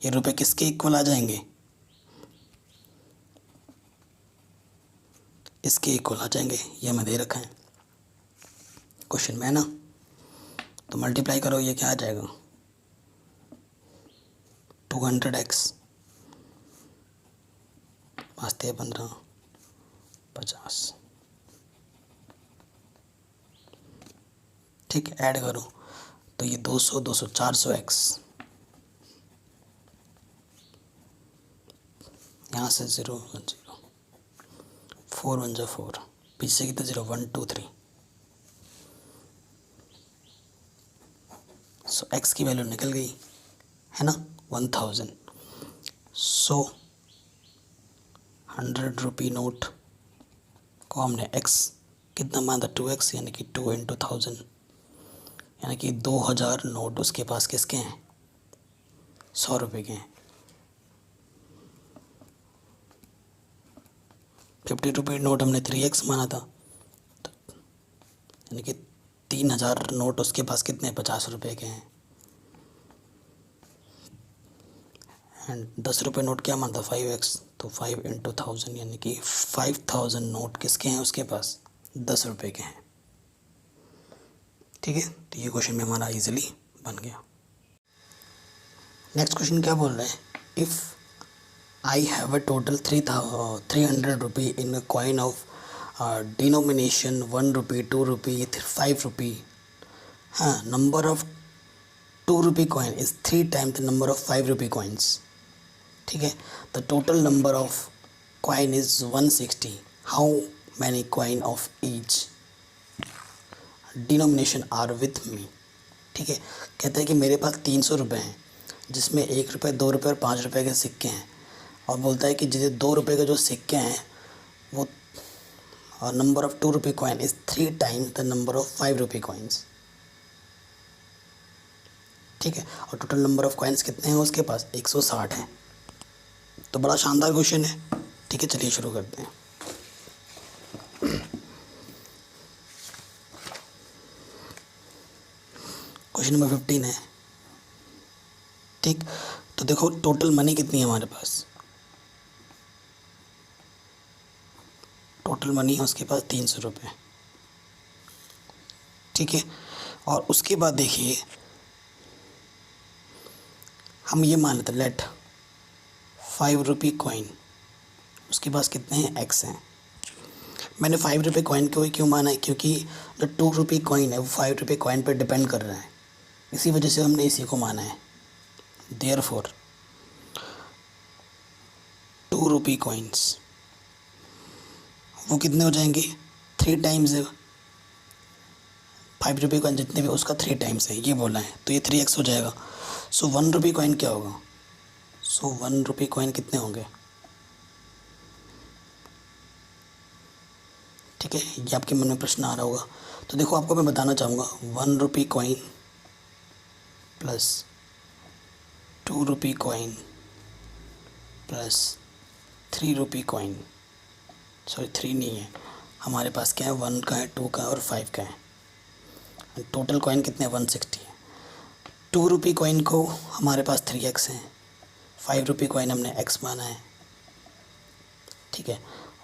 ये रुपए किसके इक्वल आ जाएंगे? इसके इक्वल आ जाएंगे, ये हमें दे रखा है क्वेश्चन में, है ना। तो मल्टीप्लाई करो, ये क्या आ जाएगा? 200x 5 15 50, ठीक, ऐड करो तो ये 200 200 400x, यहाँ से 0 1 0, 4 1 जा 4, पीछे कितने 0 1 2 3। सो x की वैल्यू निकल गई, है ना, 1000। सो 100 रुपी नोट को हमने x कितना माना? 2x, यानी कि 2 × 1000, यानी कि 2000 नोट उसके पास किसके हैं? 100 रुपये के हैं। 50 रुपये नोट हमने 3x माना था, तो यानी कि 3000 नोट उसके पास कितने? 50 रुपये के हैं। एंड 10 रुपये नोट क्या मानता? 5x, तो 5 × 1000, यानी कि 5000 नोट किसके हैं? उसके पास 10 रुपये के हैं, ठीक है। तो ये क्वेश्चन में हमारा इजीली बन गया। नेक्स्ट क्वेश्चन क्या बोल रहे हैं? If I have a total 300 rupee in a coin of denomination 1 rupee 2 rupee 5 rupee, हाँ, number of 2 rupee coin is 3 times the number of 5 rupee coins, ठीक है। The total number of coin is 160, how many coin of each denomination are with me, ठीक है। कहते हैं कि मेरे पास 300 रुपये हैं, जिसमें 1 रुपये 2 रुपये और 5 रुपये के सिक्के हैं, और बोलता है कि जिसे 2 रुपये के जो सिक्के हैं वो number of 2 rupee coin is 3 times the number of 5 rupee coins, ठीक है। और टोटल नंबर ऑफ कॉइन्स कितने हैं उसके पास? 160 है। तो बड़ा शानदार क्वेश्चन है, ठीक है। चलिए शुरू करते हैं। क्वेश्चन नंबर 15 है, ठीक। तो देखो टोटल मनी कितनी है हमारे पास? टोटल मनी है उसके पास 300 रुपये, ठीक है। और उसके बाद देखिए हम ये मान लेते, लेट 5 रुपी कॉइन उसके पास कितने हैं? x हैं। मैंने 5 रुपये कॉइन को क्यों माना है? क्योंकि जो 2 रुपी कॉइन है वो 5 रुपये कॉइन पर डिपेंड कर रहा है, इसी वजह से हमने इसी को माना है। देयरफॉर 2 रुपी कॉइन्स वो कितने हो जाएंगे? 3 टाइम्स है 5 रुपये कॉइन, जितने भी उसका 3 टाइम्स है, ये बोला है, तो ये 3x हो जाएगा। सो 1 रुपी कॉइन क्या होगा? सो 1 रुपी कॉइन कितने होंगे? ठीक है, ये आपके मन में प्रश्न आ रहा होगा। तो देखो आपको मैं बताना चाहूँगा 1 rupee coin plus 2 rupee coin plus 3 rupee coin, sorry 3 नहीं है हमारे पास, क्या है 1 का है, 2 का है और 5 का है। टोटल कॉइन कितने 160 है। 2 रुपी कॉइन को हमारे पास 3x है, 5 रुपी कॉइन हमने x माना है, ठीक है,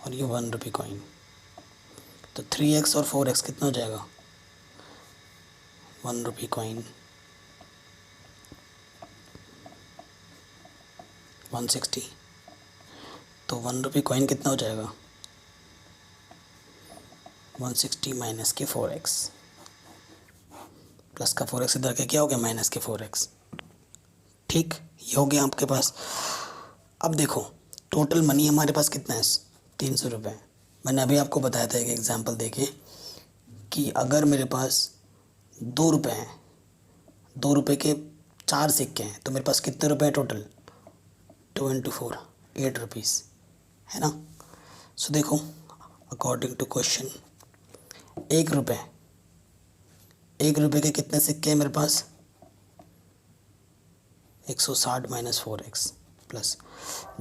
और ये 1 रुपी कॉइन, तो 3x और 4x कितना हो जाएगा 1 रुपी कॉइन 160, तो 1 रुपी कॉइन कितना हो जाएगा 160 माइनस के 4x, प्लस का 4x इधर के क्या हो गया माइनस के 4x, ठीक, ये हो गया आपके पास। अब देखो टोटल मनी हमारे पास कितना है 300 रुपये। मैंने अभी आपको बताया था एक एग्जांपल देके कि अगर मेरे पास 2 रुपये हैं, 2 रुपये के 4 सिक्के हैं, तो मेरे पास कितने रुपए हैं टोटल 2 × 4 8 रुपीज़ है ना। सो देखो अकॉर्डिंग टू क्वेश्चन 1 रुपये, 1 रुपये के कितने सिक्के हैं मेरे पास 160 माइनस 4x, प्लस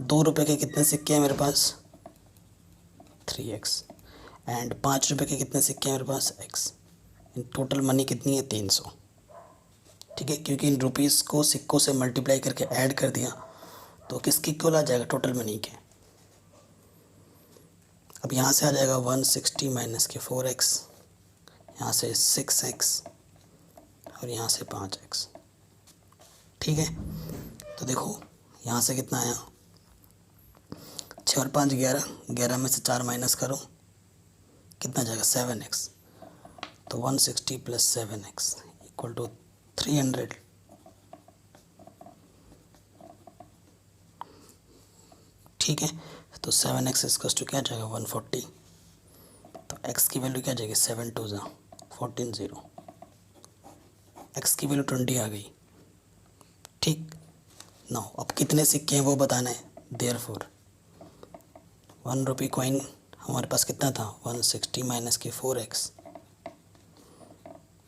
2 रुपये के कितने सिक्के हैं मेरे पास 3x, एंड 5 रुपये के कितने सिक्के हैं मेरे पास x। इन टोटल मनी कितनी है 300, ठीक है, क्योंकि इन रुपीज़ को सिक्कों से मल्टीप्लाई करके ऐड कर दिया तो किसकी इक्वल आ जाएगा टोटल मनी के। अब यहाँ से आ जाएगा 160 माइनस के 4x, यहाँ से 6x और यहाँ से 5x, ठीक है। तो देखो यहाँ से कितना आया 6 और 5 11, 11 में से 4 माइनस करो कितना जाएगा 7x, तो 160 प्लस 7x इक्वल टू 300, ठीक है। तो 7x इसकस टू क्या जाएगा 140, तो x की वैल्यू क्या जाएगी 7 2 14 0, x की वैल्यू 20 आ गई, ठीक। नाउ अब कितने सिक्के हैं वो बताना है, देयरफॉर 1 रुपी कॉइन हमारे पास कितना था 160 माइनस के 4x,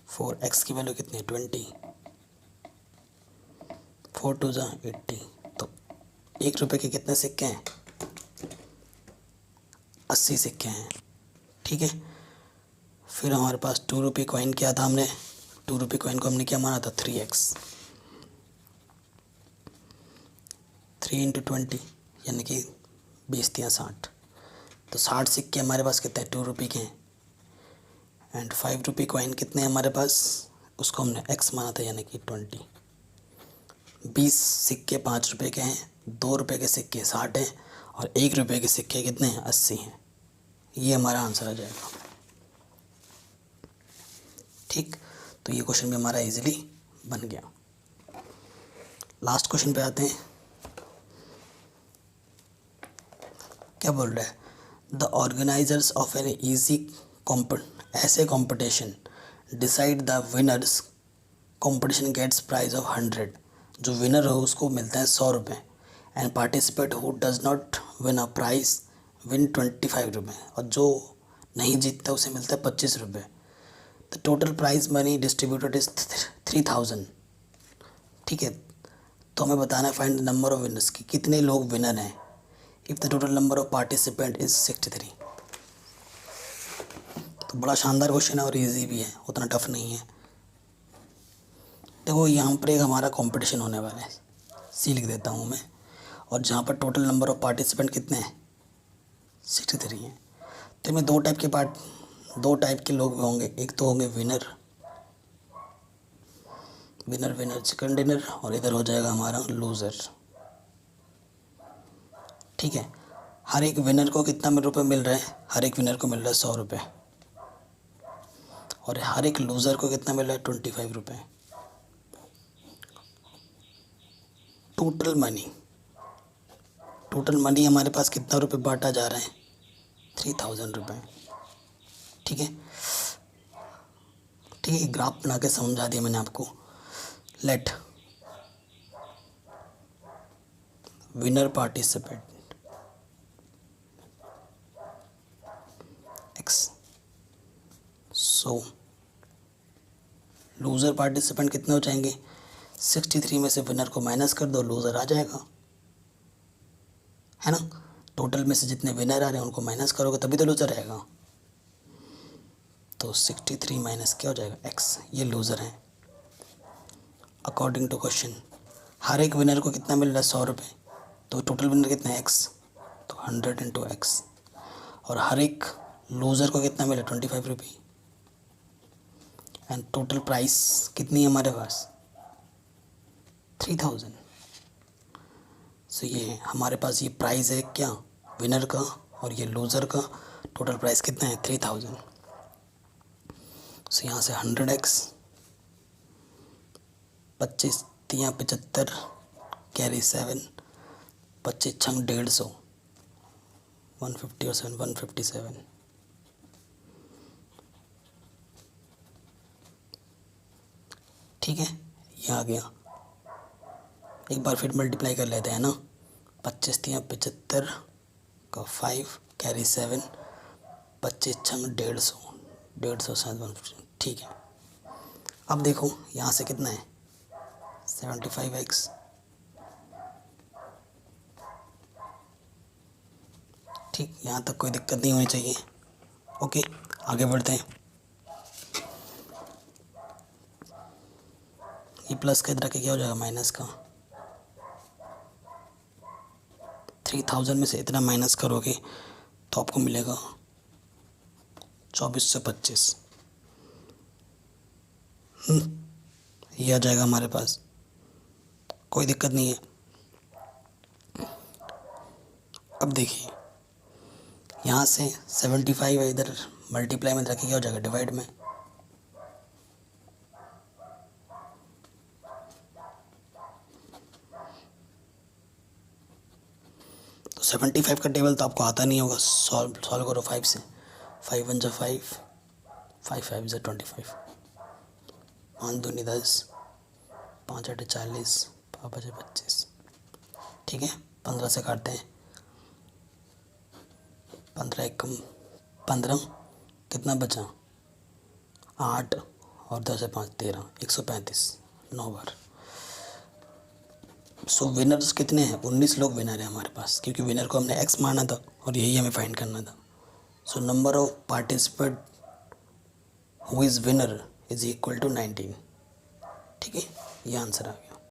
4x की वैल्यू कितनी है 20, 4 2 80, तो 1 रुपये के कितने सिक्के हैं 80 सिक्के हैं, ठीक है। फिर हमारे पास 2 रुपी कॉइन क्या था, हमने 2 रुपी कॉइन को हमने क्या माना था 3x, 3 × 20 यानी कि 20 × 60, तो 60 सिक्के हमारे पास कितने 2 रुपी के हैं, एंड 5 रुपी कॉइन कितने हैं हमारे पास, उसको हमने x माना था यानी कि 20। 20 सिक्के 5 रुपये के हैं, 2 रुपये के सिक्के 60 हैं और 1 रुपये के सिक्के कितने हैं 80 हैं। ये हमारा आंसर आ जाएगा, ठीक। तो ये क्वेश्चन भी हमारा इजीली बन गया। लास्ट क्वेश्चन पे आते हैं, क्या बोल रहा है, the organisers of an easy essay competition decide the winners, competition gets prize of 100, जो विनर हो उसको मिलता है 100 रुपये, and participate who does not win a prize win 25 रुपये, और जो नहीं जीतता उसे मिलता है 25 रुपये। The total prize money distributed is 3000, ठीक है। तो हमें बताना है find the number of winners, कि कितने लोग विनर हैं if the total number of participant is 63। तो बड़ा शानदार क्वेश्चन है और इजी भी है, उतना टफ नहीं है। देखो यहाँ पर एक हमारा कंपटीशन होने वाला है, सी लिख देता हूँ मैं, और जहाँ पर टोटल नंबर ऑफ पार्टिसिपेंट कितने हैं 63 हैं। तो इसमें दो टाइप के लोग होंगे, एक तो होंगे विनर चिकन डिनर, और इधर हो जाएगा हमारा लूज़र, ठीक है। हर एक विनर को कितना रुपये मिल रहा है, हर एक विनर को मिल रहा है 100 रुपये, और हर एक लूज़र को कितना मिल रहा है 25 रुपये। टोटल मनी हमारे पास कितना रुपये बांटा जा रहा है 3000 रुपये, ठीक है। ठीक है, ग्राफ बना के समझा दिया मैंने आपको। लेट विनर पार्टिसिपेट x, सो लूज़र पार्टिसिपेंट कितने हो जाएंगे 63 में से विनर को माइनस कर दो, लूज़र आ जाएगा, है ना। टोटल में से जितने विनर आ रहे हैं उनको माइनस करोगे तभी तो लूज़र आएगा। तो 63 माइनस क्या हो जाएगा, x, ये लूज़र है अकॉर्डिंग टू क्वेश्चन। हर एक विनर को कितना मिल रहा है, 100 रुपये, तो टोटल विनर कितना है, x, तो 100 इंटू x। और हर एक लूज़र को कितना मिला, 25 रुपये। एंड टोटल प्राइस कितनी है हमारे पास, 3000। सो ये हमारे पास ये प्राइस है क्या, विनर का और ये लूज़र का, टोटल प्राइस कितना है, 3000। सो यहाँ से 100x, 25 तियाँ 75, कैरी 7, 25 छंग 150, 150 और 7 157। ठीक है, ये आ गया। एक बार फिर मल्टीप्लाई कर लेते हैं ना, 25 तियाँ 75 का 5, कैरी 7, 25 छंग 150, 150 7 150। ठीक है, अब देखो यहाँ से कितना है, 75x, ठीक, यहाँ तक कोई दिक्कत नहीं होनी चाहिए। ओके, आगे बढ़ते हैं। ये प्लस के इधर के क्या हो जाएगा, माइनस का। 3000 में से इतना माइनस करोगे तो आपको मिलेगा 2425। ये आ जाएगा हमारे पास, कोई दिक्कत नहीं है। अब देखिए यहाँ से 75 है, इधर मल्टीप्लाई में रखिए क्या हो जाएगा, डिवाइड में। तो 75 का टेबल तो आपको आता नहीं होगा, सॉल्व करो 5 से। 5 1 जा 5, 5 5 जा 25, 5 2 10, 5 8 40, 5 5 25। ठीक है, 15 से काटते हैं, 15 1 15, कितना बचा, 8 और 10 से 5 13, 135, 9 बार। सो विनर्स कितने हैं, 19 लोग विनर हैं हमारे पास, क्योंकि विनर को हमने x माना था और यही हमें फाइंड करना था। So number of participant who is winner is equal to 19। ठीक है, ये आंसर आ गया।